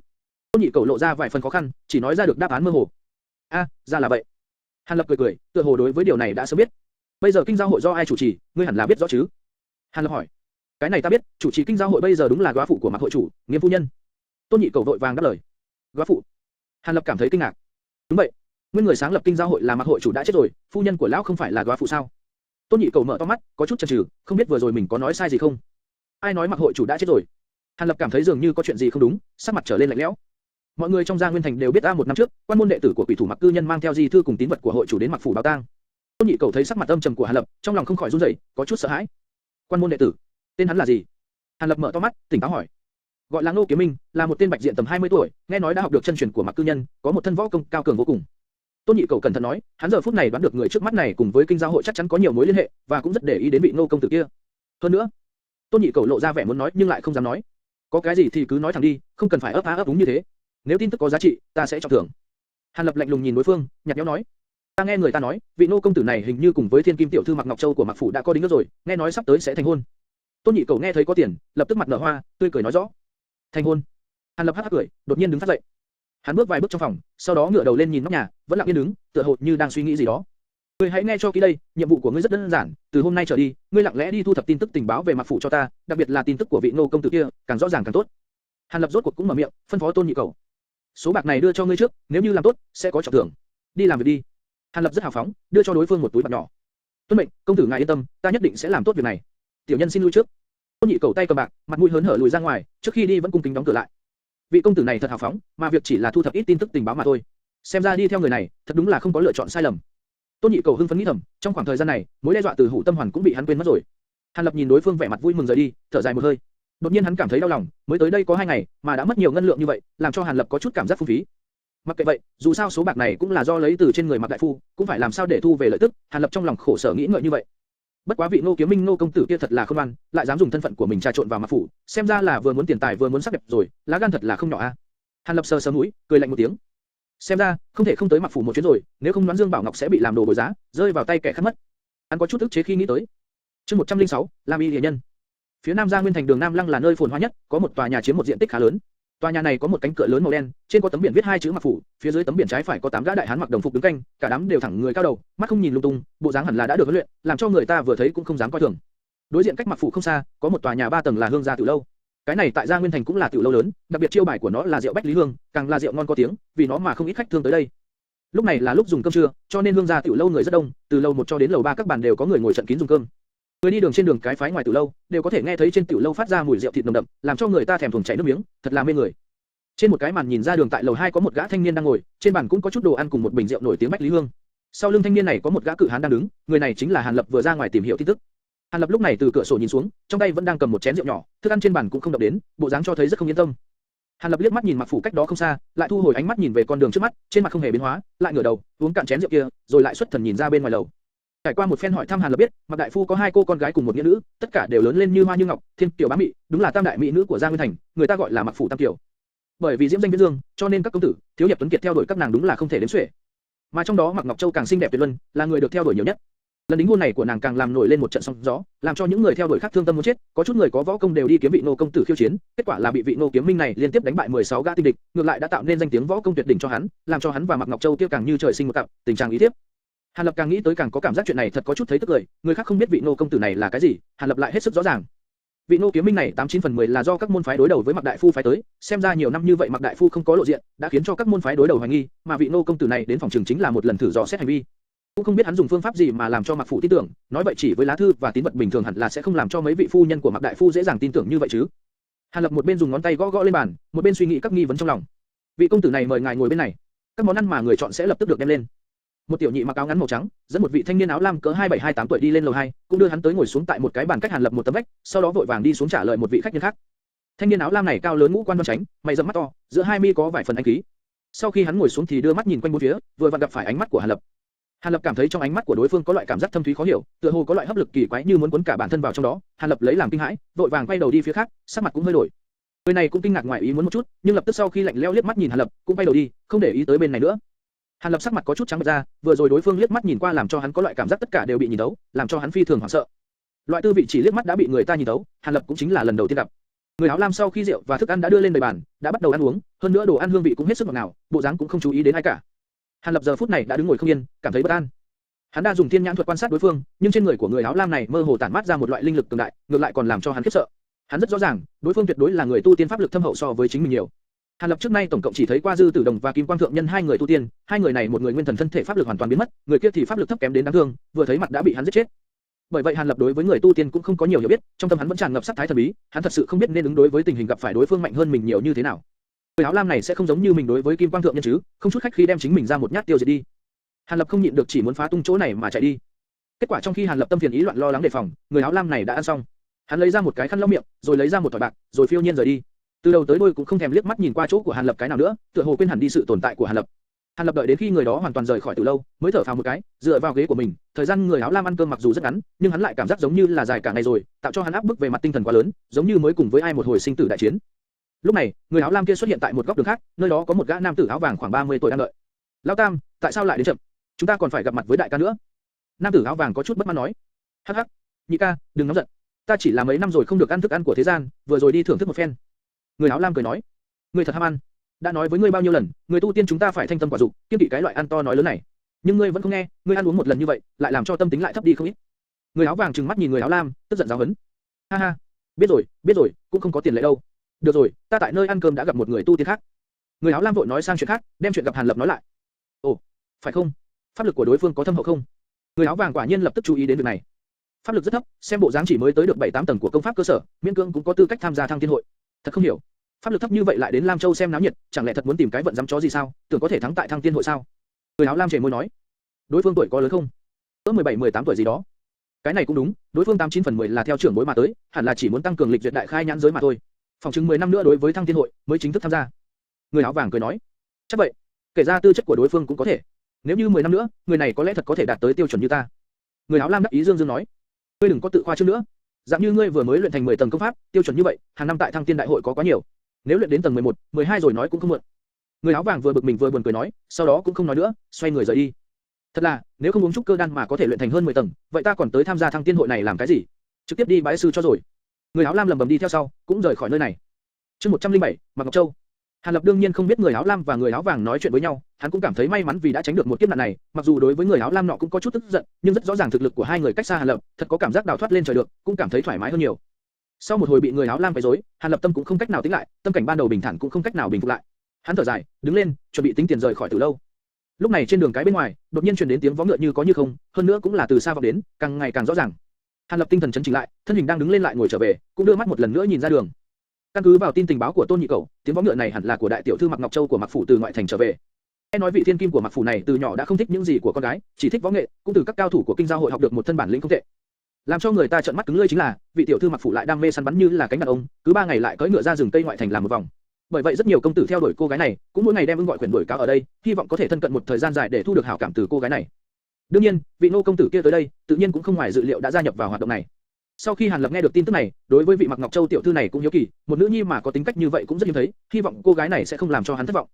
Tôn Nhị Cẩu lộ ra vài phần khó khăn, chỉ nói ra được đáp án mơ hồ. A, ra là vậy. Hàn Lập cười cười, tựa hồ đối với điều này đã sớm biết. Bây giờ Kinh Giao hội do ai chủ trì, ngươi hẳn là biết rõ chứ? Hàn Lập hỏi. Cái này ta biết, chủ trì Kinh Giao hội bây giờ đúng là góa phụ của Mạc hội chủ, Nghiêm phu nhân. Tôn Nhị Cẩu vội vàng đáp lời. Góa phụ? Hàn Lập cảm thấy kinh ngạc. Đúng vậy, nguyên người sáng lập Kinh Giao hội là Mạc hội chủ đã chết rồi, phu nhân của lão không phải là góa phụ sao? Tôn Nhị Cẩu mở to mắt, có chút chần chừ, không biết vừa rồi mình có nói sai gì không? Ai nói Mạc hội chủ đã chết rồi? Hàn Lập cảm thấy dường như có chuyện gì không đúng, sắc mặt trở lên lạnh lẽo. Mọi người trong Giang Nguyên Thành đều biết một năm trước, quan môn đệ tử của Quỷ thủ Mạc cư nhân mang theo di thư cùng tín vật của hội chủ đến Mạc phủ báo tang. Tôn Nhị Cẩu thấy sắc mặt âm trầm của Hàn Lập, trong lòng không khỏi run rẩy, có chút sợ hãi. Quan môn đệ tử, tên hắn là gì? Hàn Lập mở to mắt, tỉnh táo hỏi. Gọi là Ngô Kiếm Minh, là một tên bạch diện tầm 20 tuổi, nghe nói đã học được chân truyền của Mạc cư nhân, có một thân võ công cao cường vô cùng. Tôn Nhị Cẩu cẩn thận nói, hắn giờ phút này đoán được người trước mắt này cùng với Kinh Giao hội chắc chắn có nhiều mối liên hệ, và cũng rất để ý đến vị Ngô công tử kia. Hơn nữa, Tôn Nhị Cẩu lộ ra vẻ muốn nói nhưng lại không dám nói. Có cái gì thì cứ nói thẳng đi, không cần phải ấp á ấp úng như thế. Nếu tin tức có giá trị, ta sẽ trọng thưởng. Hàn Lập lạnh lùng nhìn đối phương, nhạt nhẽo nói: Ta nghe người ta nói, vị Ngô công tử này hình như cùng với Thiên Kim tiểu thư Mạc Ngọc Châu của Mạc phủ đã có đính ước rồi, nghe nói sắp tới sẽ thành hôn. Tôn Nhị Cẩu nghe thấy có tiền, lập tức mặt nở hoa, tươi cười nói rõ: Thành hôn. Hàn Lập hắc hắc cười, đột nhiên đứng phát dậy. Hắn bước vài bước trong phòng, sau đó ngửa đầu lên nhìn nóc nhà, vẫn lặng yên đứng, tựa hồ như đang suy nghĩ gì đó. Ngươi hãy nghe cho kỹ đây, nhiệm vụ của ngươi rất đơn giản, từ hôm nay trở đi, ngươi lặng lẽ đi thu thập tin tức tình báo về Mạc phủ cho ta, đặc biệt là tin tức của vị Ngô công tử kia, càng rõ ràng càng tốt. Hàn Lập rốt cuộc cũng mở miệng, phân phó Tôn Nhị Cẩu. Số bạc này đưa cho ngươi trước, nếu như làm tốt, sẽ có trọng thưởng. Đi làm việc đi. Hàn Lập rất hào phóng, đưa cho đối phương một túi bạc nhỏ. Tuân mệnh, công tử ngài yên tâm, ta nhất định sẽ làm tốt việc này. Tiểu nhân xin lui trước. Tôn Nhị Cẩu tay cầm bạc, mặt mũi hớn hở lùi ra ngoài, trước khi đi vẫn cung kính đóng cửa lại. Vị công tử này thật hào phóng, mà việc chỉ là thu thập ít tin tức tình báo mà thôi. Xem ra đi theo người này, thật đúng là không có lựa chọn sai lầm. Tôn Nhị Cầu hưng phấn nghĩ thầm, trong khoảng thời gian này, mối đe dọa từ Hủ Tâm Hoàn cũng bị hắn quên mất rồi. Hàn Lập nhìn đối phương vẻ mặt vui mừng rời đi, thở dài một hơi. Đột nhiên hắn cảm thấy đau lòng, mới tới đây có 2 ngày, mà đã mất nhiều ngân lượng như vậy, làm cho Hàn Lập có chút cảm giác phung phí. Mặc kệ vậy, dù sao số bạc này cũng là do lấy từ trên người Mạc đại phu, cũng phải làm sao để thu về lợi tức. Hàn Lập trong lòng khổ sở nghĩ ngợi như vậy. Bất quá vị Ngô Kiếm Minh Ngô công tử kia thật là không ngoan, lại dám dùng thân phận của mình trà trộn vào Mạc phủ, xem ra là vừa muốn tiền tài vừa muốn sắc đẹp rồi, lá gan thật là không nhỏ a. Hàn Lập sờ sờ mũi, cười lạnh một tiếng. Xem ra không thể không tới Mạc phủ một chuyến rồi, nếu không đoán Dương Bảo Ngọc sẽ bị làm đồ bồi giá, rơi vào tay kẻ khác mất. Hắn có chút ức chế khi nghĩ tới. Chương 106, Lam Y Liễu Nhân. Phía Nam Gia Nguyên thành đường Nam Lăng là nơi phồn hoa nhất, có một tòa nhà chiếm một diện tích khá lớn. Tòa nhà này có một cánh cửa lớn màu đen, trên có tấm biển viết 2 chữ Mạc phủ, phía dưới tấm biển trái phải có 8 gã đại hán mặc đồng phục đứng canh, cả đám đều thẳng người cao đầu, mắt không nhìn lung tung, bộ dáng hẳn là đã được huấn luyện, làm cho người ta vừa thấy cũng không dám coi thường. Đối diện cách Mạc phủ không xa, có một tòa nhà 3 tầng là Hương gia tiểu lâu. Cái này tại Gia Nguyên thành cũng là tiểu lâu lớn, đặc biệt chiêu bài của nó là rượu Bách Lý Hương, càng là rượu ngon có tiếng, vì nó mà không ít khách thương tới đây. Lúc này là lúc dùng cơm trưa, cho nên Hương gia tiểu lâu người rất đông, từ lầu 1 cho đến lầu 3 các bàn đều có người ngồi trận kín dùng cơm. Người đi đường trên đường cái phái ngoài tiểu lâu, đều có thể nghe thấy trên tiểu lâu phát ra mùi rượu thịt nồng đậm, làm cho người ta thèm thuồng chảy nước miếng, thật là mê người. Trên một cái màn nhìn ra đường tại lầu 2 có một gã thanh niên đang ngồi, trên bàn cũng có chút đồ ăn cùng một bình rượu nổi tiếng Bách Lý Hương. Sau lưng thanh niên này có một gã cự hán đang đứng, người này chính là Hàn Lập vừa ra ngoài tìm hiểu tin tức. Hàn Lập lúc này từ cửa sổ nhìn xuống, trong tay vẫn đang cầm một chén rượu nhỏ, thức ăn trên bàn cũng không động đến, bộ dáng cho thấy rất không yên tâm. Hàn Lập liếc mắt nhìn Mạc phủ cách đó không xa, lại thu hồi ánh mắt nhìn về con đường trước mắt, trên mặt không hề biến hóa, lại ngửa đầu, uống cạn chén rượu kia, rồi lại xuất thần nhìn ra bên ngoài lầu. Trải qua một phen hỏi thăm Hàn Lập biết, Mạc đại phu có 2 cô con gái cùng một nghĩa nữ, tất cả đều lớn lên như hoa như ngọc, thiên kiều bá mị, đúng là tam đại mỹ nữ của Gia Nguyên thành, người ta gọi là Mạc phủ tam kiều. Bởi vì diễm danh viễn dương, cho nên các công tử, thiếu hiệp tuấn kiệt theo đuổi các nàng đúng là không thể đếm xuể. Mà trong đó Mạc Ngọc Châu càng xinh đẹp tuyệt luân, là người được theo đuổi nhiều nhất. Lần đính hôn này của nàng càng làm nổi lên một trận sóng gió, làm cho những người theo đuổi khác thương tâm muốn chết, có chút người có võ công đều đi kiếm vị Ngô công tử khiêu chiến, kết quả là bị vị Ngô Kiếm Minh này liên tiếp đánh bại 16 gã tinh địch, ngược lại đã tạo nên danh tiếng võ công tuyệt đỉnh cho hắn, làm cho hắn và Mạc Ngọc Châu kia càng như trời sinh một cặp, tình trạng ý thiếp. Hàn Lập càng nghĩ tới càng có cảm giác chuyện này thật có chút thấy tức cười, người khác không biết vị Ngô công tử này là cái gì, Hàn Lập lại hết sức rõ ràng. Vị Ngô Kiếm Minh này 89 phần 10 là do các môn phái đối đầu với Mạc đại phu phái tới, xem ra nhiều năm như vậy Mạc đại phu không có lộ diện, đã khiến cho các môn phái đối đầu hoài nghi, mà vị Ngô công tử này đến phòng trường chính là một lần thử dò xét hành vi. Cũng không biết hắn dùng phương pháp gì mà làm cho Mạc phủ tin tưởng, nói vậy chỉ với lá thư và tín vật bình thường hẳn là sẽ không làm cho mấy vị phu nhân của Mạc đại phu dễ dàng tin tưởng như vậy chứ. Hàn Lập một bên dùng ngón tay gõ gõ lên bàn, một bên suy nghĩ các nghi vấn trong lòng. Vị công tử này mời ngài ngồi bên này, các món ăn mà người chọn sẽ lập tức được đem lên. Một tiểu nhị mặc áo ngắn màu trắng, dẫn một vị thanh niên áo lam cỡ 27-28 tuổi đi lên lầu 2, cũng đưa hắn tới ngồi xuống tại một cái bàn cách Hàn Lập một tấm vách, sau đó vội vàng đi xuống trả lời một vị khách nhân khác. Thanh niên áo lam này cao lớn ngũ quan đoan chánh, mày rậm mắt to, giữa hai mi có vài phần anh khí. Sau khi hắn ngồi xuống thì đưa mắt nhìn quanh bốn phía, vừa vặn gặp phải ánh mắt của Hàn Lập. Hàn Lập cảm thấy trong ánh mắt của đối phương có loại cảm giác thâm thúy khó hiểu, tựa hồ có loại hấp lực kỳ quái như muốn cuốn cả bản thân vào trong đó. Hàn Lập lấy làm kinh hãi, vội vàng quay đầu đi phía khác, sắc mặt cũng hơi đổi. Người này cũng kinh ngạc ngoài ý muốn một chút, nhưng lập tức sau khi lạnh lẽo liếc mắt nhìn Hàn Lập, cũng quay đầu đi, không để ý tới bên này nữa. Hàn Lập sắc mặt có chút trắng bệch ra, vừa rồi đối phương liếc mắt nhìn qua làm cho hắn có loại cảm giác tất cả đều bị nhìn thấu, làm cho hắn phi thường hoảng sợ. Loại tư vị chỉ liếc mắt đã bị người ta nhìn thấu, Hàn Lập cũng chính là lần đầu tiên gặp. Người áo lam sau khi rượu và thức ăn đã đưa lên đầy bàn, đã bắt đầu ăn uống, hơn nữa đồ ăn hương vị cũng hết sức ngọt ngào, bộ dáng cũng không chú ý đến ai cả. Hàn Lập giờ phút này đã đứng ngồi không yên, cảm thấy bất an. Hắn đã dùng thiên nhãn thuật quan sát đối phương, nhưng trên người của người áo lam này mơ hồ tản mát ra một loại linh lực cường đại, ngược lại còn làm cho hắn khiếp sợ. Hắn rất rõ ràng, đối phương tuyệt đối là người tu tiên pháp lực thâm hậu so với chính mình nhiều. Hàn Lập trước nay tổng cộng chỉ thấy qua Dư Tử Đồng và Kim Quang Thượng Nhân 2 người tu tiên, 2 người này một người nguyên thần thân thể pháp lực hoàn toàn biến mất, người kia thì pháp lực thấp kém đến đáng thương, vừa thấy mặt đã bị hắn giết chết. Bởi vậy Hàn Lập đối với người tu tiên cũng không có nhiều hiểu biết, trong tâm hắn vẫn tràn ngập sát thái thần bí, hắn thật sự không biết nên ứng đối với tình hình gặp phải đối phương mạnh hơn mình nhiều như thế nào. Người áo lam này sẽ không giống như mình đối với Kim Quang Thượng Nhân chứ, không chút khách khí đem chính mình ra một nhát tiêu diệt đi. Hàn Lập không nhịn được chỉ muốn phá tung chỗ này mà chạy đi. Kết quả trong khi Hàn Lập tâm phiền ý loạn lo lắng đề phòng, người áo lam này đã ăn xong. Hắn lấy ra một cái khăn lau miệng, rồi lấy ra một thỏi bạc, rồi phiêu nhiên rời đi. Từ đầu tới đuôi cũng không thèm liếc mắt nhìn qua chỗ của Hàn Lập cái nào nữa, tựa hồ quên hẳn đi sự tồn tại của Hàn Lập. Hàn Lập đợi đến khi người đó hoàn toàn rời khỏi từ lâu, mới thở phào một cái, dựa vào ghế của mình. Thời gian người áo lam ăn cơm mặc dù rất ngắn, nhưng hắn lại cảm giác giống như là dài cả ngày rồi, tạo cho hắn áp bức về mặt tinh thần quá lớn, giống như mới cùng với ai một hồi sinh tử đại chiến. Lúc này, người áo lam kia xuất hiện tại một góc đường khác, nơi đó có một gã nam tử áo vàng khoảng 30 tuổi đang đợi. Lão Tam, tại sao lại đến chậm? Chúng ta còn phải gặp mặt với đại ca nữa. Nam tử áo vàng có chút bất mãn nói. Hắc hắc, nhị ca, đừng nóng giận. Ta chỉ là mấy năm rồi không được ăn thức ăn của thế gian, vừa rồi đi thưởng thức một phen. Người áo lam cười nói. Ngươi thật ham ăn. Đã nói với ngươi bao nhiêu lần, người tu tiên chúng ta phải thanh tâm quả dục, kiêng kỵ cái loại ăn to nói lớn này. Nhưng ngươi vẫn không nghe, ngươi ăn uống một lần như vậy, lại làm cho tâm tính lại thấp đi không ít. Người áo vàng trừng mắt nhìn người áo lam, tức giận giáo huấn. Ha ha, biết rồi, cũng không có tiền lệ đâu. Được rồi, ta tại nơi ăn cơm đã gặp một người tu tiên khác. Người áo lam vội nói sang chuyện khác, đem chuyện gặp Hàn Lập nói lại. Ồ, phải không? Pháp lực của đối phương có thâm hậu không? Người áo vàng quả nhiên lập tức chú ý đến việc này. Pháp lực rất thấp, xem bộ dáng chỉ mới tới được 7-8 tầng của công pháp cơ sở, miễn cưỡng cũng có tư cách tham gia thăng tiên hội. Thật không hiểu, Pháp lực thấp như vậy lại đến Lam Châu xem náo nhiệt, chẳng lẽ thật muốn tìm cái vận dám chó gì sao? Tưởng có thể thắng tại Thăng Tiên hội sao? Người áo lam chề môi nói. Đối phương tuổi có lớn không? Cỡ 17-18 tuổi gì đó. Cái này cũng đúng, đối phương 89 phần 10 là theo trưởng bối mà tới, hẳn là chỉ muốn tăng cường lịch duyệt đại khai nhãn giới mà thôi. Phòng chứng 10 năm nữa đối với Thăng Tiên hội mới chính thức tham gia. Người áo vàng cười nói. Chắc vậy. Kể ra tư chất của đối phương cũng có thể. Nếu như 10 năm nữa, người này có lẽ thật có thể đạt tới tiêu chuẩn như ta. Người áo lam đắc ý dương dương nói. Ngươi đừng có tự khoa trương nữa. Dạng như ngươi vừa mới luyện thành 10 tầng công pháp, tiêu chuẩn như vậy, hàng năm tại Thăng Tiên đại hội có quá nhiều. Nếu luyện đến tầng 11, 12 rồi nói cũng không muộn. Người áo vàng vừa bực mình vừa buồn cười nói, sau đó cũng không nói nữa, xoay người rời đi. Thật là, nếu không uống trúc cơ đan mà có thể luyện thành hơn 10 tầng, vậy ta còn tới tham gia Thăng Tiên hội này làm cái gì? Trực tiếp đi bái sư cho rồi. Người áo lam lầm bầm đi theo sau, cũng rời khỏi nơi này. Chương 107, Mạc Ngọc Châu. Hàn Lập đương nhiên không biết người áo lam và người áo vàng nói chuyện với nhau, hắn cũng cảm thấy may mắn vì đã tránh được một kiếp nạn này. Mặc dù đối với người áo lam nọ cũng có chút tức giận, nhưng rất rõ ràng thực lực của hai người cách xa Hàn Lập, thật có cảm giác đào thoát lên trời được, cũng cảm thấy thoải mái hơn nhiều. Sau một hồi bị người áo lam quấy rối, Hàn Lập tâm cũng không cách nào tĩnh lại, tâm cảnh ban đầu bình thản cũng không cách nào bình phục lại. Hắn thở dài, đứng lên, chuẩn bị tính tiền rời khỏi từ lâu. Lúc này trên đường cái bên ngoài, đột nhiên truyền đến tiếng vó ngựa như có như không, hơn nữa cũng là từ xa vọng đến, càng ngày càng rõ ràng. Hàn Lập tinh thần chấn chỉnh lại, thân hình đang đứng lên lại ngồi trở về, cũng đưa mắt một lần nữa nhìn ra đường. Căn cứ vào tin tình báo của Tôn Nhị Cẩu, tiếng vó ngựa này hẳn là của đại tiểu thư Mạc Ngọc Châu của Mạc phủ từ ngoại thành trở về. Nghe nói vị thiên kim của Mạc phủ này từ nhỏ đã không thích những gì của con gái, chỉ thích võ nghệ, cũng từ các cao thủ của kinh giao hội học được một thân bản lĩnh không tệ. Làm cho người ta trợn mắt cứng lưỡi chính là, vị tiểu thư Mạc phủ lại đam mê săn bắn như là cánh đàn ông, cứ 3 ngày lại cưỡi ngựa ra rừng cây ngoại thành làm một vòng. Bởi vậy rất nhiều công tử theo đuổi cô gái này, cũng mỗi ngày đem ưng gọi quyển đuổi cáo ở đây, hy vọng có thể thân cận một thời gian dài để thu được hảo cảm từ cô gái này. Đương nhiên, vị nô công tử kia tới đây, tự nhiên cũng không ngoài dự liệu đã gia nhập vào hoạt động này. Sau khi Hàn Lập nghe được tin tức này, đối với vị Mạc Ngọc Châu tiểu thư này cũng hiếu kỳ, một nữ nhi mà có tính cách như vậy cũng rất hiếm thấy, hy vọng cô gái này sẽ không làm cho hắn thất vọng.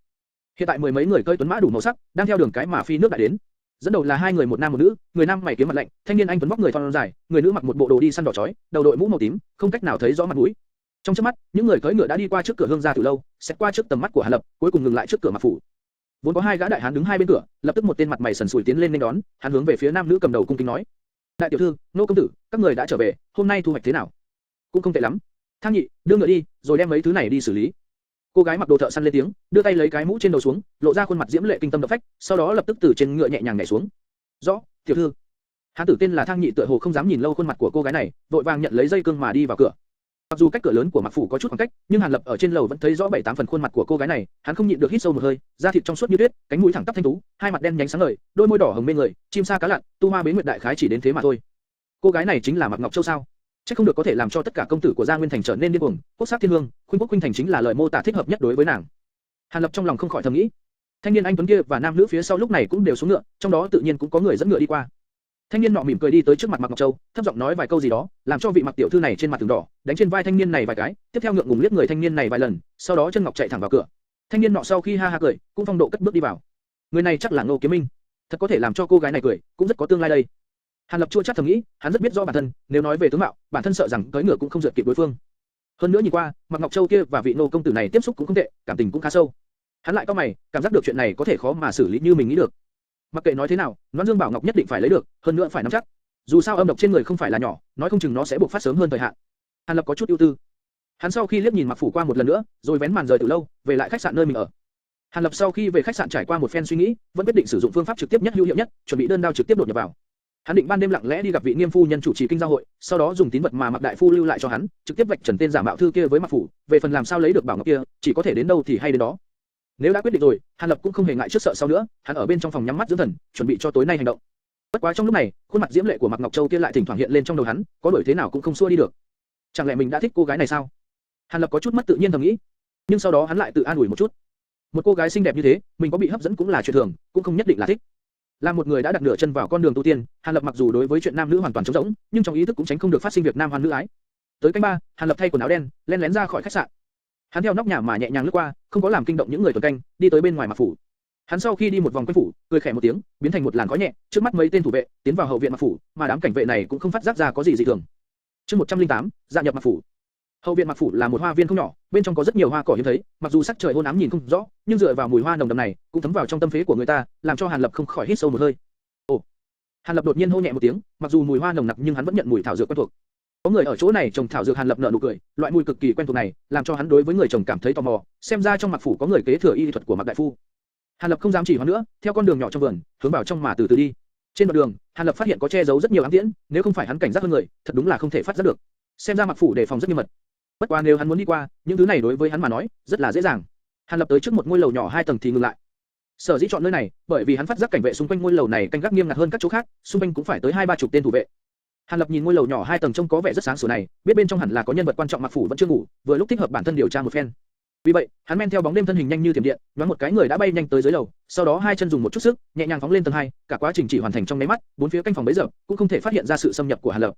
Hiện tại mười mấy người cưỡi tuấn mã đủ màu sắc, đang theo đường cái mà phi nước đại đến. Dẫn đầu là hai người một nam một nữ, người nam mày kiếm mặt lạnh, thanh niên anh tuấn vóc người thon dài, người nữ mặc một bộ đồ đi săn đỏ chói, đầu đội mũ màu tím, không cách nào thấy rõ mặt mũi. Trong chớp mắt, những người cưỡi ngựa đã đi qua trước cửa Hương gia từ lâu, xét qua trước tầm mắt của Hàn Lập, cuối cùng ngừng lại trước cửa Mạc phủ. Vốn có hai gã đại hán đứng hai bên cửa, lập tức một tên mặt mày sần sùi tiến lên nên đón, hắn hướng về phía nam nữ cầm đầu cung kính nói: đại tiểu thư, nô công tử, các người đã trở về, hôm nay thu hoạch thế nào? Cũng không tệ lắm. Thang nhị, đưa ngựa đi, rồi đem mấy thứ này đi xử lý. Cô gái mặc đồ thợ săn lên tiếng, đưa tay lấy cái mũ trên đầu xuống, lộ ra khuôn mặt diễm lệ kinh tâm động phách, sau đó lập tức từ trên ngựa nhẹ nhàng nhảy xuống. Rõ, tiểu thư. Hán tử tên là Thang nhị tựa hồ không dám nhìn lâu khuôn mặt của cô gái này, vội vàng nhận lấy dây cương mà đi vào cửa. Mặc dù cách cửa lớn của Mạc phủ có chút khoảng cách, nhưng Hàn Lập ở trên lầu vẫn thấy rõ 7-8 phần khuôn mặt của cô gái này, hắn không nhịn được hít sâu một hơi, da thịt trong suốt như tuyết, cánh mũi thẳng tắp thanh tú, hai mặt đen nhánh sáng ngời, đôi môi đỏ hồng mê người, chim sa cá lặn, tu hoa bế nguyệt đại khái chỉ đến thế mà thôi. Cô gái này chính là Mạc Ngọc Châu sao? Chắc không được có thể làm cho tất cả công tử của Gia Nguyên thành trở nên điên cuồng, quốc sắc thiên hương, khuynh quốc khuynh thành chính là lời mô tả thích hợp nhất đối với nàng. Hàn Lập trong lòng không khỏi thầm nghĩ. Thanh niên anh tuấn kia và nam nữ phía sau lúc này cũng đều xuống ngựa, trong đó tự nhiên cũng có người dẫn ngựa đi qua. Thanh niên nọ mỉm cười đi tới trước mặt Mạc Ngọc Châu, thấp giọng nói vài câu gì đó, làm cho vị Mạc tiểu thư này trên mặt từng đỏ, đánh trên vai thanh niên này vài cái, tiếp theo ngượng ngùng liếc người thanh niên này vài lần, sau đó chân ngọc chạy thẳng vào cửa. Thanh niên nọ sau khi ha ha cười, cũng phong độ cất bước đi vào. Người này chắc là Ngô Kiếm Minh, thật có thể làm cho cô gái này cười, cũng rất có tương lai đây. Hàn Lập chua chát thầm nghĩ, hắn rất biết rõ bản thân, nếu nói về tướng mạo, bản thân sợ rằng cưỡi ngựa cũng không dượt kịp đối phương. Hơn nữa nhìn qua, Mạc Ngọc Châu kia và vị nô công tử này tiếp xúc cũng không tệ, cảm tình cũng khá sâu. Hắn lại cau mày, cảm giác được chuyện này có thể khó mà xử lý như mình nghĩ được. Mặc kệ nói thế nào, Loan Dương Bảo Ngọc nhất định phải lấy được, hơn nữa phải nắm chắc. Dù sao âm độc trên người không phải là nhỏ, nói không chừng nó sẽ bộc phát sớm hơn thời hạn. Hàn Lập có chút ưu tư. Hắn sau khi liếc nhìn Mạc phủ qua một lần nữa, rồi vén màn rời từ lâu, về lại khách sạn nơi mình ở. Hàn Lập sau khi về khách sạn trải qua một phen suy nghĩ, vẫn quyết định sử dụng phương pháp trực tiếp nhất hữu hiệu nhất, chuẩn bị đơn đao trực tiếp đột nhập vào. Hắn định ban đêm lặng lẽ đi gặp vị Nghiêm phu nhân chủ trì kinh giao hội, sau đó dùng tín vật mà Mạc đại phu lưu lại cho hắn, trực tiếp vạch trần tên giả mạo thư kia với Mạc phủ. Về phần làm sao lấy được bảo ngọc kia, chỉ có thể đến đâu thì hay đến đó. Nếu đã quyết định rồi, Hàn Lập cũng không hề ngại trước sợ sau nữa, hắn ở bên trong phòng nhắm mắt dưỡng thần, chuẩn bị cho tối nay hành động. Bất quá trong lúc này, khuôn mặt diễm lệ của Mạc Ngọc Châu kia lại thỉnh thoảng hiện lên trong đầu hắn, có đổi thế nào cũng không xua đi được. Chẳng lẽ mình đã thích cô gái này sao? Hàn Lập có chút mất tự nhiên thầm nghĩ, nhưng sau đó hắn lại tự an ủi một chút. Một cô gái xinh đẹp như thế, mình có bị hấp dẫn cũng là chuyện thường, cũng không nhất định là thích. Là một người đã đặt nửa chân vào con đường tu tiên, Hàn Lập mặc dù đối với chuyện nam nữ hoàn toàn trống rỗng, nhưng trong ý thức cũng tránh không được phát sinh việc nam hoan nữ ái. Tới canh ba, Hàn Lập thay quần áo đen, lén lén ra khỏi khách sạn. Hắn theo nóc nhà mà nhẹ nhàng lướt qua, không có làm kinh động những người tuần canh, đi tới bên ngoài Mạc phủ. Hắn sau khi đi một vòng quanh phủ, cười khẽ một tiếng, biến thành một làn khói nhẹ, trước mắt mấy tên thủ vệ, tiến vào hậu viện Mạc phủ, mà đám cảnh vệ này cũng không phát giác ra có gì dị thường. Chương 108, gia nhập Mạc phủ. Hậu viện Mạc phủ là một hoa viên không nhỏ, bên trong có rất nhiều hoa cỏ hiếm thấy, mặc dù sắc trời hôn ám nhìn không rõ, nhưng dựa vào mùi hoa nồng đậm này, cũng thấm vào trong tâm phế của người ta, làm cho Hàn Lập không khỏi hít sâu một hơi. Ồ! Hàn Lập đột nhiên hô nhẹ một tiếng, mặc dù mùi hoa nồng nặc nhưng hắn vẫn nhận mùi thảo dược quen thuộc. Có người ở chỗ này trồng thảo dược, Hàn Lập nở nụ cười, loại mùi cực kỳ quen thuộc này, làm cho hắn đối với người trồng cảm thấy tò mò, xem ra trong Mạc phủ có người kế thừa y thuật của Mạc đại phu. Hàn Lập không dám chỉ hoãn nữa, theo con đường nhỏ trong vườn, hướng vào trong mà từ từ đi. Trên đoạn đường, Hàn Lập phát hiện có che giấu rất nhiều ám tiễn, nếu không phải hắn cảnh giác hơn người, thật đúng là không thể phát giác được. Xem ra Mạc phủ đề phòng rất nghiêm mật. Bất quá nếu hắn muốn đi qua, những thứ này đối với hắn mà nói rất là dễ dàng. Hàn Lập tới trước một ngôi lầu nhỏ 2 tầng thì ngừng lại. Sở dĩ chọn nơi này, bởi vì hắn phát giác cảnh vệ xung quanh ngôi lầu này canh gác nghiêm ngặt hơn các chỗ khác, xung quanh cũng phải tới 2-3 chục tên thủ vệ. Hàn Lập nhìn ngôi lầu nhỏ 2 tầng trông có vẻ rất sáng sủa này, biết bên trong hẳn là có nhân vật quan trọng mặc phủ vẫn chưa ngủ, vừa lúc thích hợp bản thân điều tra một phen. Vì vậy, hắn men theo bóng đêm thân hình nhanh như thiểm điện, nhoáng một cái người đã bay nhanh tới dưới lầu, sau đó hai chân dùng một chút sức, nhẹ nhàng phóng lên tầng 2, cả quá trình chỉ hoàn thành trong nháy mắt, bốn phía canh phòng bấy giờ cũng không thể phát hiện ra sự xâm nhập của Hàn Lập.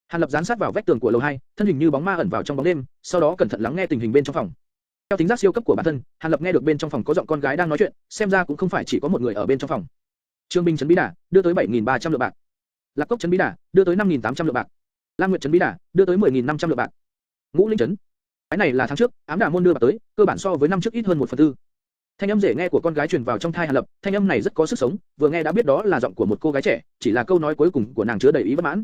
Hàn Lập dán sát vào vách tường của lầu 2, thân hình như bóng ma ẩn vào trong bóng đêm, sau đó cẩn thận lắng nghe tình hình bên trong phòng. Theo tính giác siêu cấp của bản thân, Hàn Lập nghe được bên trong phòng có giọng con gái đang nói chuyện, xem ra cũng không phải chỉ có một người ở bên trong phòng. Trương Binh trấn Bí Đà đưa tới 7.300 lượng bạc. Lạc Cốc trấn Bí Đà đưa tới 5.800 lượng bạc. Lam Nguyệt trấn Bí Đà đưa tới 10.500 lượng bạc. Ngũ Linh trấn, cái này là tháng trước, ám đà môn đưa bạc tới, cơ bản so với năm trước ít hơn 1/4. Thanh âm dễ nghe của con gái truyền vào trong tai Hàn Lập, thanh âm này rất có sức sống, vừa nghe đã biết đó là giọng của một cô gái trẻ, chỉ là câu nói cuối cùng của nàng chứa đầy ý bất mãn.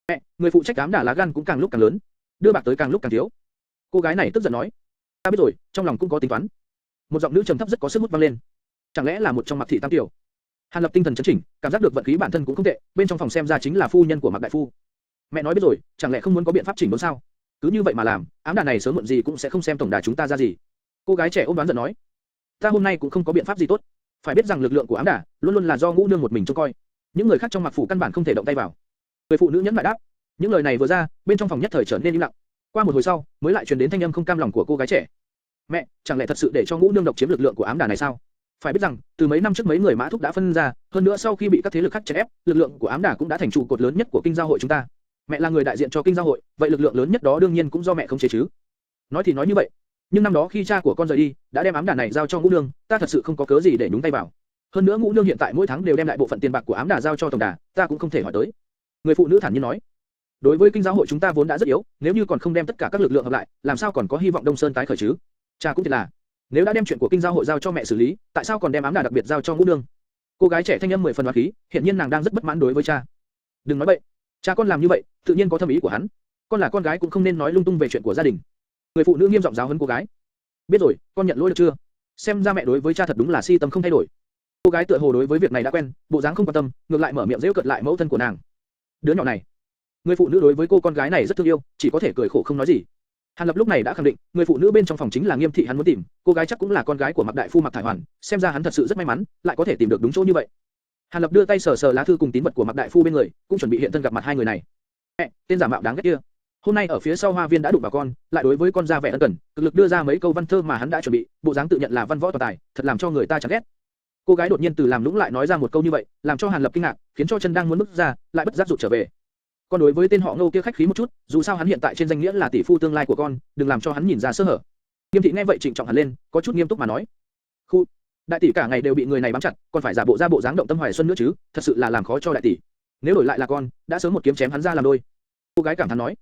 Mẹ, người phụ trách ám đà lá gan cũng càng lúc càng lớn, đưa bạc tới càng lúc càng thiếu. Cô gái này tức giận nói, ta biết rồi, trong lòng cũng có tính toán. Một giọng nữ trầm thấp rất có sức hút vang lên. Chẳng lẽ là một trong Mạc thị tam tiểu? Hàn Lập tinh thần chấn chỉnh, cảm giác được vận khí bản thân cũng không tệ, bên trong phòng xem ra chính là phu nhân của Mạc đại phu. Mẹ nói biết rồi, chẳng lẽ không muốn có biện pháp chỉnh đốn sao? Cứ như vậy mà làm, ám đà này sớm muộn gì cũng sẽ không xem tổng đà chúng ta ra gì. Cô gái trẻ ôm đoán giận nói, ta hôm nay cũng không có biện pháp gì tốt. Phải biết rằng lực lượng của ám đà luôn luôn là do Ngũ nương một mình trông coi, những người khác trong Mạc phủ căn bản không thể động tay vào. Người phụ nữ nhẫn nại đáp. Những lời này vừa ra, bên trong phòng nhất thời trở nên im lặng. Qua một hồi sau, mới lại truyền đến thanh âm không cam lòng của cô gái trẻ. Mẹ, chẳng lẽ thật sự để cho Ngũ nương độc chiếm lực lượng của ám đà này sao? Phải biết rằng, từ mấy năm trước mấy người Mã thúc đã phân ra, hơn nữa sau khi bị các thế lực khác chèn ép, lực lượng của ám đà cũng đã thành trụ cột lớn nhất của kinh giao hội chúng ta. Mẹ là người đại diện cho kinh giao hội, vậy lực lượng lớn nhất đó đương nhiên cũng do mẹ khống chế chứ. Nói thì nói như vậy, nhưng năm đó khi cha của con rời đi, đã đem ám đà này giao cho Ngũ nương, ta thật sự không có cớ gì để nhúng tay vào. Hơn nữa Ngũ nương hiện tại mỗi tháng đều đem lại bộ phận tiền bạc của ám đà giao cho tổng đà, ta cũng không thể hỏi tới. Người phụ nữ thản nhiên nói, đối với kinh giáo hội chúng ta vốn đã rất yếu, nếu như còn không đem tất cả các lực lượng hợp lại, làm sao còn có hy vọng Đông Sơn tái khởi chứ? Cha cũng thiệt là, nếu đã đem chuyện của kinh giáo hội giao cho mẹ xử lý, tại sao còn đem ám đà đặc biệt giao cho Ngũ nương? Cô gái trẻ thanh âm 10 phần oán khí, hiện nhiên nàng đang rất bất mãn đối với cha. Đừng nói bậy, cha con làm như vậy, tự nhiên có thâm ý của hắn. Con là con gái cũng không nên nói lung tung về chuyện của gia đình. Người phụ nữ nghiêm giọng giáo huấn cô gái. Biết rồi, con nhận lỗi được chưa? Xem ra mẹ đối với cha thật đúng là si tâm không thay đổi. Cô gái tựa hồ đối với việc này đã quen, bộ dáng không quan tâm, ngược lại mở miệng giễu cợt lại mẫu thân của nàng. Đứa nhỏ này. Người phụ nữ đối với cô con gái này rất thương yêu, chỉ có thể cười khổ không nói gì. Hàn Lập lúc này đã khẳng định, người phụ nữ bên trong phòng chính là Nghiêm thị hắn muốn tìm, cô gái chắc cũng là con gái của Mạc đại phu Mạc Thải Hoàn, xem ra hắn thật sự rất may mắn, lại có thể tìm được đúng chỗ như vậy. Hàn Lập đưa tay sờ sờ lá thư cùng tín vật của Mạc đại phu bên người, cũng chuẩn bị hiện thân gặp mặt hai người này. Mẹ, tên giả mạo đáng ghét kia. Hôm nay ở phía sau hoa viên đã đụng vào con, lại đối với con ra vẻ ân cần, cực lực đưa ra mấy câu văn thơ mà hắn đã chuẩn bị, bộ dáng tự nhận là văn võ toàn tài, thật làm cho người ta chán ghét. Cô gái đột nhiên từ làm lũng lại nói ra một câu như vậy, làm cho Hàn Lập kinh ngạc, khiến cho chân đang muốn bước ra, lại bất giác rụt trở về. Con đối với tên họ Ngô kia khách khí một chút, dù sao hắn hiện tại trên danh nghĩa là tỷ phu tương lai của con, đừng làm cho hắn nhìn ra sơ hở. Nghiêm thị nghe vậy trịnh trọng hẳn lên, có chút nghiêm túc mà nói, khu, đại tỷ cả ngày đều bị người này bám chặt, còn phải giả bộ ra bộ dáng động tâm hoài xuân nữa chứ, thật sự là làm khó cho đại tỷ. Nếu đổi lại là con, đã sớm một kiếm chém hắn ra làm đôi. Cô gái cảm thán nói,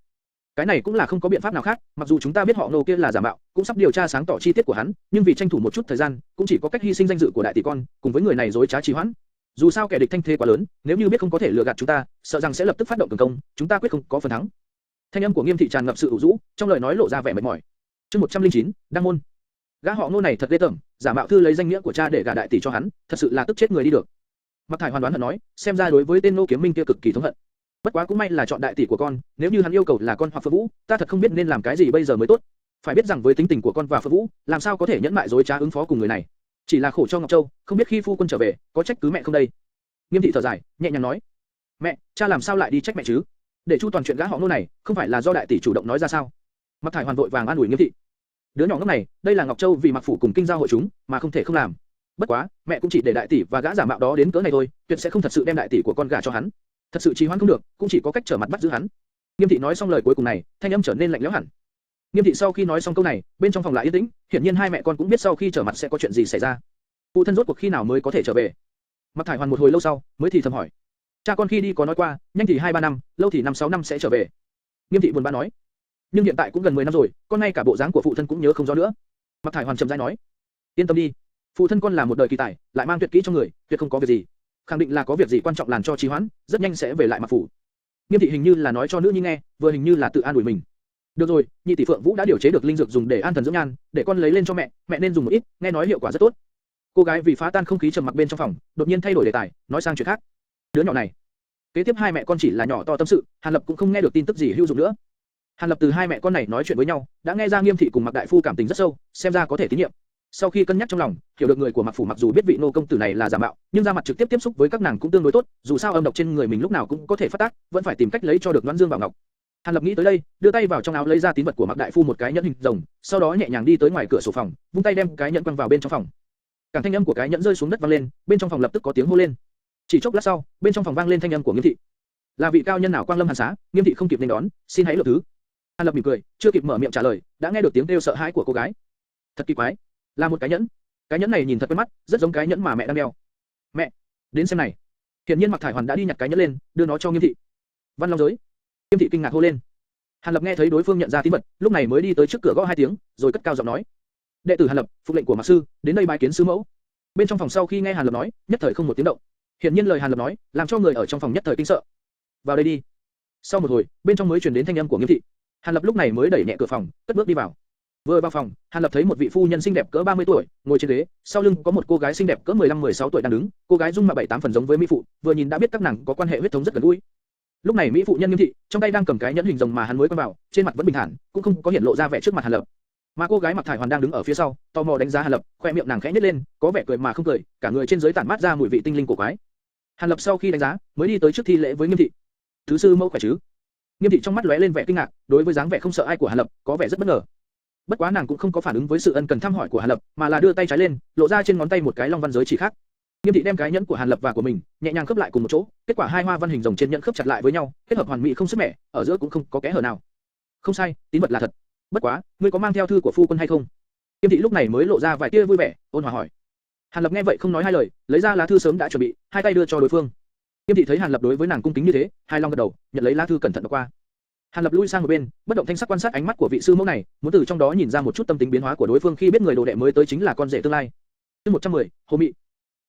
cái này cũng là không có biện pháp nào khác, mặc dù chúng ta biết họ Ngô kia là giả mạo, cũng sắp điều tra sáng tỏ chi tiết của hắn, nhưng vì tranh thủ một chút thời gian, cũng chỉ có cách hy sinh danh dự của đại tỷ con, cùng với người này dối trá trì hoãn. Dù sao kẻ địch thanh thế quá lớn, nếu như biết không có thể lừa gạt chúng ta, sợ rằng sẽ lập tức phát động cường công, chúng ta quyết không có phần thắng. Thanh âm của Nghiêm thị tràn ngập sự ủ rũ, trong lời nói lộ ra vẻ mệt mỏi. Chương 109, đăng môn. Gã họ Ngô này thật ghê tởm, giả mạo thư lấy danh nghĩa của cha để gả đại tỷ cho hắn, thật sự là tức chết người đi được. Mạc Thải Hoàn đoán hận nói, xem ra đối với tên Ngô Kiếm Minh kia cực kỳ thống hận. Bất quá cũng may là chọn đại tỷ của con, nếu như hắn yêu cầu là con hoặc Phượng Vũ, ta thật không biết nên làm cái gì bây giờ mới tốt. Phải biết rằng với tính tình của con và Phượng Vũ, làm sao có thể nhẫn mại dối trá ứng phó cùng người này. Chỉ là khổ cho Ngọc Châu, không biết khi phu quân trở về, có trách cứ mẹ không đây. Nghiêm thị thở dài, nhẹ nhàng nói, mẹ, cha làm sao lại đi trách mẹ chứ? Để chu toàn chuyện gã họ Ngô này, không phải là do đại tỷ chủ động nói ra sao? Mạc Thải Hoàn vội vàng an ủi Nghiêm thị. Đứa nhỏ ngốc này, đây là Ngọc Châu vì Mạc phủ cùng kinh giao hội chúng, mà không thể không làm. Bất quá, mẹ cũng chỉ để đại tỷ và gã giả mạo đó đến cỡ này thôi, tuyệt sẽ không thật sự đem đại tỷ của con gả cho hắn. Thật sự trì hoãn không được, cũng chỉ có cách trở mặt bắt giữ hắn. Nghiêm thị nói xong lời cuối cùng này, thanh âm trở nên lạnh lẽo hẳn. Nghiêm thị sau khi nói xong câu này, bên trong phòng lại yên tĩnh, hiển nhiên hai mẹ con cũng biết sau khi trở mặt sẽ có chuyện gì xảy ra. Phụ thân rốt cuộc khi nào mới có thể trở về? Mạc Thải Hoàn một hồi lâu sau, mới thì thầm hỏi. Cha con khi đi có nói qua, nhanh thì 2-3 năm, lâu thì 5-6 năm sẽ trở về. Nghiêm thị buồn bã nói. Nhưng hiện tại cũng gần 10 năm rồi, con ngay cả bộ dáng của phụ thân cũng nhớ không rõ nữa. Mạc Thải Hoàn chậm rãi nói. Yên tâm đi, phụ thân con là một đời kỳ tài, lại mang tuyệt kỹ trong người, tuyệt không có việc gì. Khẳng định là có việc gì quan trọng làm cho trì hoãn, rất nhanh sẽ về lại Mạc phủ. Nghiêm thị hình như là nói cho nữ nhi nghe, vừa hình như là tự an ủi mình. Được rồi, nhị tỷ Phượng Vũ đã điều chế được linh dược dùng để an thần dưỡng nhan, để con lấy lên cho mẹ, mẹ nên dùng một ít, nghe nói hiệu quả rất tốt. Cô gái vì phá tan không khí trầm mặc bên trong phòng, đột nhiên thay đổi đề tài, nói sang chuyện khác. Đứa nhỏ này. Kế tiếp hai mẹ con chỉ là nhỏ to tâm sự, Hàn Lập cũng không nghe được tin tức gì hữu dụng nữa. Hàn Lập từ hai mẹ con này nói chuyện với nhau, đã nghe ra Nghiêm thị cùng Mạc đại phu cảm tình rất sâu, xem ra có thể tín nhiệm. Sau khi cân nhắc trong lòng, hiểu được người của Mạc phủ mặc dù biết vị nô công tử này là giả mạo, nhưng ra mặt trực tiếp tiếp xúc với các nàng cũng tương đối tốt, dù sao âm độc trên người mình lúc nào cũng có thể phát tác, vẫn phải tìm cách lấy cho được Loan Dương Bảo Ngọc. Hàn Lập nghĩ tới đây, đưa tay vào trong áo lấy ra tín vật của Mạc đại phu một cái nhẫn hình rồng, sau đó nhẹ nhàng đi tới ngoài cửa sổ phòng, vung tay đem cái nhẫn quăng vào bên trong phòng. Càng thanh âm của cái nhẫn rơi xuống đất vang lên, bên trong phòng lập tức có tiếng hô lên. Chỉ chốc lát sau, bên trong phòng vang lên thanh âm của Nghiêm thị. Là vị cao nhân nào quang lâm Hàn xá? Nghiêm thị không kịp nên đón, xin hãy lượng thứ. Hàn Lập mỉm cười, chưa kịp mở miệng trả lời, đã nghe được tiếng kêu sợ hãi của cô gái. Thật kỳ quái, là một cái nhẫn. Cái nhẫn này nhìn thật quen mắt, rất giống cái nhẫn mà mẹ đang đeo. Mẹ, đến xem này. Hiển nhiên Mạc Thải Hoàn đã đi nhặt cái nhẫn lên, đưa nó cho Nghiêm thị. Văn Long giới. Nghiêm thị kinh ngạc hô lên. Hàn Lập nghe thấy đối phương nhận ra tín vật, lúc này mới đi tới trước cửa gõ hai tiếng, rồi cất cao giọng nói: đệ tử Hàn Lập, phục lệnh của Mạc sư, đến đây bái kiến sư mẫu. Bên trong phòng sau khi nghe Hàn Lập nói, nhất thời không một tiếng động. Hiển nhiên lời Hàn Lập nói, làm cho người ở trong phòng nhất thời kinh sợ. Vào đây đi. Sau một hồi, bên trong mới truyền đến thanh âm của Nghiêm thị. Hàn Lập lúc này mới đẩy nhẹ cửa phòng, cất bước đi vào. Vừa vào phòng, Hàn Lập thấy một vị phu nhân xinh đẹp cỡ 30 tuổi, ngồi trên ghế, sau lưng có một cô gái xinh đẹp cỡ 15-16 tuổi đang đứng, cô gái dung mạo 7-8 phần giống với mỹ phụ, vừa nhìn đã biết các nàng có quan hệ huyết thống rất gần gũi. Lúc này mỹ phụ nhân Nghiêm thị, trong tay đang cầm cái nhẫn hình rồng mà hắn mới quăng vào, trên mặt vẫn bình thản, cũng không có hiện lộ ra vẻ trước mặt Hàn Lập. Mà cô gái Mạc Thải Hoàn đang đứng ở phía sau, tò mò đánh giá Hàn Lập, khoe miệng nàng khẽ nhếch lên, có vẻ cười mà không cười, cả người trên dưới tản mát ra mùi vị tinh linh cổ quái. Hàn Lập sau khi đánh giá, mới đi tới trước thi lễ với Nghiêm thị. Thứ sư mẫu khỏe chứ? Nghiêm thị trong mắt lóe lên vẻ kinh ngạc, đối với dáng vẻ không sợ ai của Hàn Lập, có vẻ rất bất ngờ. Bất quá nàng cũng không có phản ứng với sự ân cần thăm hỏi của Hàn Lập, mà là đưa tay trái lên, lộ ra trên ngón tay một cái long văn giới chỉ khác. Nghiêm thị đem cái nhẫn của Hàn Lập và của mình nhẹ nhàng khớp lại cùng một chỗ, kết quả hai hoa văn hình rồng trên nhẫn khớp chặt lại với nhau, kết hợp hoàn mỹ không sứt mẻ, ở giữa cũng không có kẽ hở nào. Không sai, tín vật là thật. Bất quá, ngươi có mang theo thư của phu quân hay không? Nghiêm thị lúc này mới lộ ra vài tia vui vẻ, ôn hòa hỏi. Hàn Lập nghe vậy không nói hai lời, lấy ra lá thư sớm đã chuẩn bị, hai tay đưa cho đối phương. Nghiêm thị thấy Hàn Lập đối với nàng cung kính như thế, hài lòng gật đầu, nhận lấy lá thư cẩn thận đọc qua. Hàn Lập lui sang một bên, bất động thanh sắc quan sát ánh mắt của vị sư mẫu này, muốn từ trong đó nhìn ra một chút tâm tính biến hóa của đối phương khi biết người đồ đệ mới tới chính là con rể tương lai. Chương 110, Hồ Mị.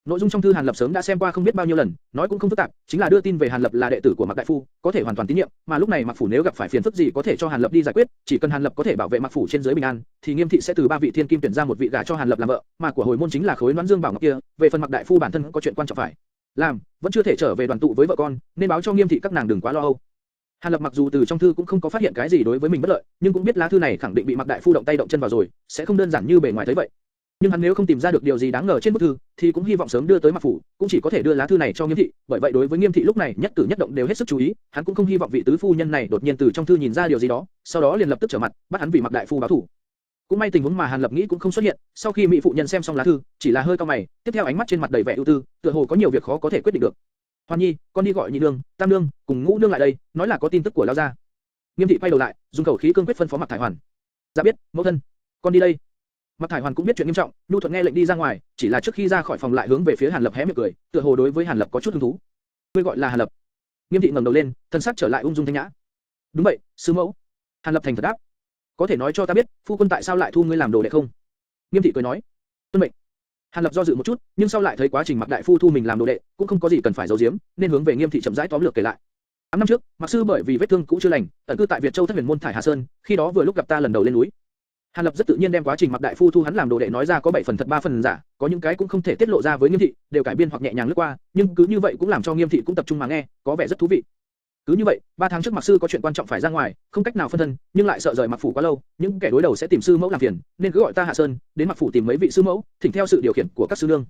Nội dung trong thư Hàn Lập sớm đã xem qua không biết bao nhiêu lần, nói cũng không phức tạp, chính là đưa tin về Hàn Lập là đệ tử của Mạc đại phu, có thể hoàn toàn tín nhiệm, mà lúc này Mạc phủ nếu gặp phải phiền phức gì có thể cho Hàn Lập đi giải quyết, chỉ cần Hàn Lập có thể bảo vệ Mạc phủ trên dưới bình an, thì Nghiêm thị sẽ từ ba vị thiên kim tuyển ra một vị gả cho Hàn Lập làm vợ, mà của hồi môn chính là khối Loan Dương Bảo Ngọc kia, về phần Mạc đại phu bản thân có chuyện quan trọng phải làm, vẫn chưa thể trở về đoàn tụ với vợ con, nên báo cho Nghiêm thị các nàng đừng quá lo âu. Hàn Lập mặc dù từ trong thư cũng không có phát hiện cái gì đối với mình bất lợi, nhưng cũng biết lá thư này khẳng định bị Mạc đại phu động tay động chân vào rồi, sẽ không đơn giản như bề ngoài thấy vậy. Nhưng hắn nếu không tìm ra được điều gì đáng ngờ trên bức thư, thì cũng hy vọng sớm đưa tới Mạc phủ, cũng chỉ có thể đưa lá thư này cho Nghiêm thị. Bởi vậy đối với Nghiêm thị lúc này nhất cử nhất động đều hết sức chú ý, hắn cũng không hy vọng vị tứ phu nhân này đột nhiên từ trong thư nhìn ra điều gì đó, sau đó liền lập tức trở mặt, bắt hắn vì Mạc đại phu báo thù. Cũng may tình huống mà Hàn Lập nghĩ cũng không xuất hiện. Sau khi mỹ phụ nhân xem xong lá thư, chỉ là hơi cau mày, tiếp theo ánh mắt trên mặt đầy vẻ ưu tư, tựa hồ có nhiều việc khó có thể quyết định được. Hoàn Nhi, con đi gọi nhị nương, tam nương, cùng ngũ nương lại đây, nói là có tin tức của lão gia. Nghiêm thị quay đầu lại, dùng khẩu khí cương quyết phân phó Mạc Thải Hoàn. Dạ biết, mẫu thân, con đi đây. Mạc Thải Hoàn cũng biết chuyện nghiêm trọng, nhu thuận nghe lệnh đi ra ngoài, chỉ là trước khi ra khỏi phòng lại hướng về phía Hàn Lập hé miệng cười, tựa hồ đối với Hàn Lập có chút hứng thú. Ngươi gọi là Hàn Lập? Nghiêm thị ngẩng đầu lên, thân sắc trở lại ung dung thanh nhã. Đúng vậy, sư mẫu. Hàn Lập thành thật đáp. Có thể nói cho ta biết, phu quân tại sao lại thu ngươi làm đồ đệ không? Nghiêm thị cười nói. Tuân mệnh. Hàn Lập do dự một chút, nhưng sau lại thấy quá trình Mạc đại phu thu mình làm đồ đệ, cũng không có gì cần phải giấu giếm, nên hướng về Nghiêm thị chậm rãi tóm lược kể lại. 8 năm trước, Mạc sư bởi vì vết thương cũ chưa lành, ẩn cư tại Việt Châu Thất Huyền môn Thải Hà Sơn, khi đó vừa lúc gặp ta lần đầu lên núi. Hàn Lập rất tự nhiên đem quá trình Mạc đại phu thu hắn làm đồ đệ nói ra có 7 phần thật 3 phần giả, có những cái cũng không thể tiết lộ ra với Nghiêm thị, đều cải biên hoặc nhẹ nhàng lướt qua, nhưng cứ như vậy cũng làm cho Nghiêm thị cũng tập trung mà nghe, có vẻ rất thú vị. Cứ như vậy, 3 tháng trước Mạc sư có chuyện quan trọng phải ra ngoài, không cách nào phân thân, nhưng lại sợ rời Mạc phủ quá lâu, những kẻ đối đầu sẽ tìm sư mẫu làm phiền, nên cứ gọi ta Hạ Sơn, đến Mạc phủ tìm mấy vị sư mẫu, thỉnh theo sự điều khiển của các sư nương.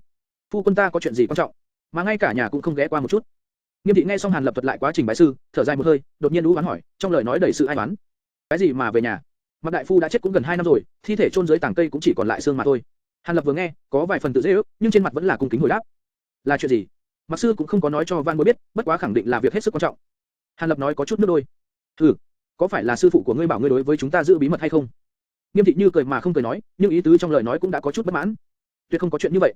Phu quân ta có chuyện gì quan trọng, mà ngay cả nhà cũng không ghé qua một chút. Nghiêm thị nghe xong Hàn Lập thuật lại quá trình bái sư, thở dài một hơi, đột nhiên đú oán hỏi, trong lời nói đầy sự ai oán. Cái gì mà về nhà? Mạc đại phu đã chết cũng gần 2 năm rồi, thi thể chôn dưới tảng cây cũng chỉ còn lại xương mà thôi. Hàn Lập vừa nghe, có vài phần tự dễ ước, nhưng trên mặt vẫn là cung kính hồi đáp. Là chuyện gì? Mạc sư cũng không có nói cho Van Bối biết, bất quá khẳng định là việc hết sức quan trọng. Hàn Lập nói có chút nước đôi. Có phải là sư phụ của ngươi bảo ngươi đối với chúng ta giữ bí mật hay không? Nghiêm thị như cười mà không cười nói, nhưng ý tứ trong lời nói cũng đã có chút bất mãn. Tuyệt không có chuyện như vậy.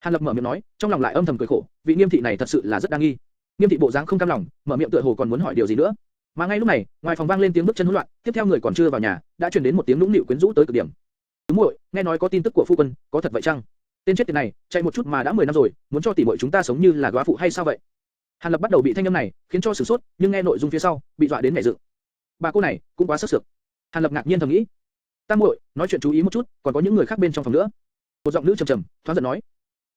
Hàn Lập mở miệng nói, trong lòng lại âm thầm cười khổ, vị Nghiêm thị này thật sự là rất đa nghi. Nghiêm thị bộ dáng không cam lòng, mở miệng tựa hồ còn muốn hỏi điều gì nữa. Mà ngay lúc này, ngoài phòng vang lên tiếng bước chân hỗn loạn, tiếp theo người còn chưa vào nhà, đã truyền đến một tiếng nũng nịu quyến rũ tới cực điểm. Tứ muội, nghe nói có tin tức của phu quân, có thật vậy chăng? Tên chết tiệt này, chạy một chút mà đã 10 năm rồi, muốn cho tỷ muội chúng ta sống như là góa phụ hay sao vậy? Hàn Lập bắt đầu bị thanh âm này khiến cho sửng sốt, nhưng nghe nội dung phía sau, bị dọa đến nhảy dựng. Bà cô này cũng quá sức sược. Hàn Lập ngạc nhiên thầm nghĩ. Tam muội, nói chuyện chú ý một chút, còn có những người khác bên trong phòng nữa. Một giọng nữ trầm trầm, thoáng giận nói.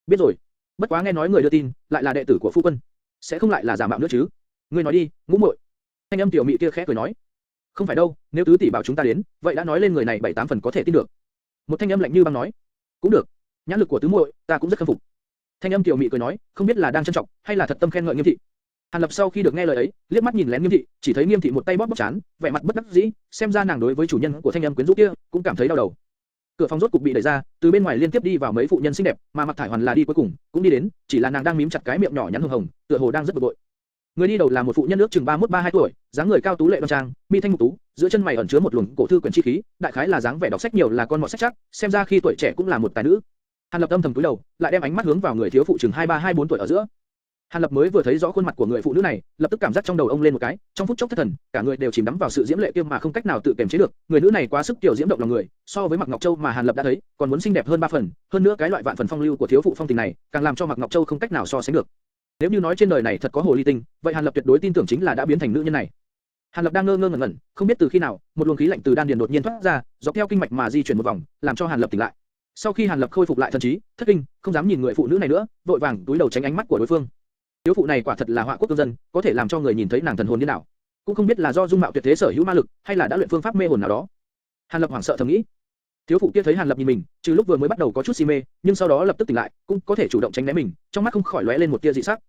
Biết rồi. Bất quá nghe nói người đưa tin lại là đệ tử của phu quân, sẽ không lại là giả mạo nữa chứ? Ngươi nói đi, ngũ muội. Thanh âm tiểu mị kia khẽ cười nói. Không phải đâu, nếu tứ tỷ bảo chúng ta đến, vậy đã nói lên người này 7-8 phần có thể tin được. Một thanh âm lạnh như băng nói, cũng được, nhãn lực của tứ muội, ta cũng rất khâm phục. Thanh âm tiểu mị cười nói, không biết là đang trân trọng hay là thật tâm khen ngợi Nghiêm thị. Hàn Lập sau khi được nghe lời ấy, liếc mắt nhìn lén Nghiêm thị, chỉ thấy Nghiêm thị một tay bóp bóp chán, vẻ mặt bất đắc dĩ, xem ra nàng đối với chủ nhân của thanh âm quyến rũ kia cũng cảm thấy đau đầu. Cửa phòng rốt cục bị đẩy ra, từ bên ngoài liên tiếp đi vào mấy phụ nhân xinh đẹp, mà Mạc Thải Hoàn là đi cuối cùng, cũng đi đến, chỉ là nàng đang mím chặt cái miệng nhỏ nhắn hồng hồng, tựa hồ đang rất bực bội. Người đi đầu là một phụ nhân ước chừng 31-32 tuổi, dáng người cao tú lệ đoan trang, mi thanh mục tú, giữa chân mày ẩn chứa một luồng cổ thư quyển chi khí, đại khái là dáng vẻ đọc sách nhiều là con mọt sách chắc, xem ra khi tuổi trẻ cũng là một tài nữ. Hàn Lập âm thầm cúi đầu, lại đem ánh mắt hướng vào người thiếu phụ chừng 23-24 tuổi ở giữa. Hàn Lập mới vừa thấy rõ khuôn mặt của người phụ nữ này, lập tức cảm giác trong đầu ông lên một cái, trong phút chốc thất thần, cả người đều chìm đắm vào sự diễm lệ kia mà không cách nào tự kiềm chế được. Người nữ này quá sức tiểu diễm động lòng người, so với Mạc Ngọc Châu mà Hàn Lập đã thấy, còn muốn xinh đẹp hơn 3 phần. Hơn nữa cái loại vạn phần phong lưu của thiếu phụ phong tình này, càng làm cho Mạc Ngọc Châu không cách nào so sánh được. Nếu như nói trên đời này thật có hồ ly tinh, vậy Hàn Lập tuyệt đối tin tưởng chính là đã biến thành nữ nhân này. Hàn Lập đang ngơ ngơ ngẩn ngẩn, không biết từ khi nào, một luồng khí lạnh từ đan điền đột nhiên thoát ra, dọc theo kinh mạch mà di chuyển một vòng, làm cho Hàn Lập tỉnh lại. Sau khi Hàn Lập khôi phục lại thần trí, thất kinh, không dám nhìn người phụ nữ này nữa, vội vàng túi đầu tránh ánh mắt của đối phương. Thiếu phụ này quả thật là họa quốc cương dân, có thể làm cho người nhìn thấy nàng thần hồn điên đảo. Cũng không biết là do dung mạo tuyệt thế sở hữu ma lực, hay là đã luyện phương pháp mê hồn nào đó. Hàn Lập hoảng sợ thầm nghĩ. Thiếu phụ kia thấy Hàn Lập nhìn mình, trừ lúc vừa mới bắt đầu có chút si mê, nhưng sau đó lập tức tỉnh lại, cũng có thể chủ động tránh né mình, trong mắt không khỏi lóe lên một tia dị sắc.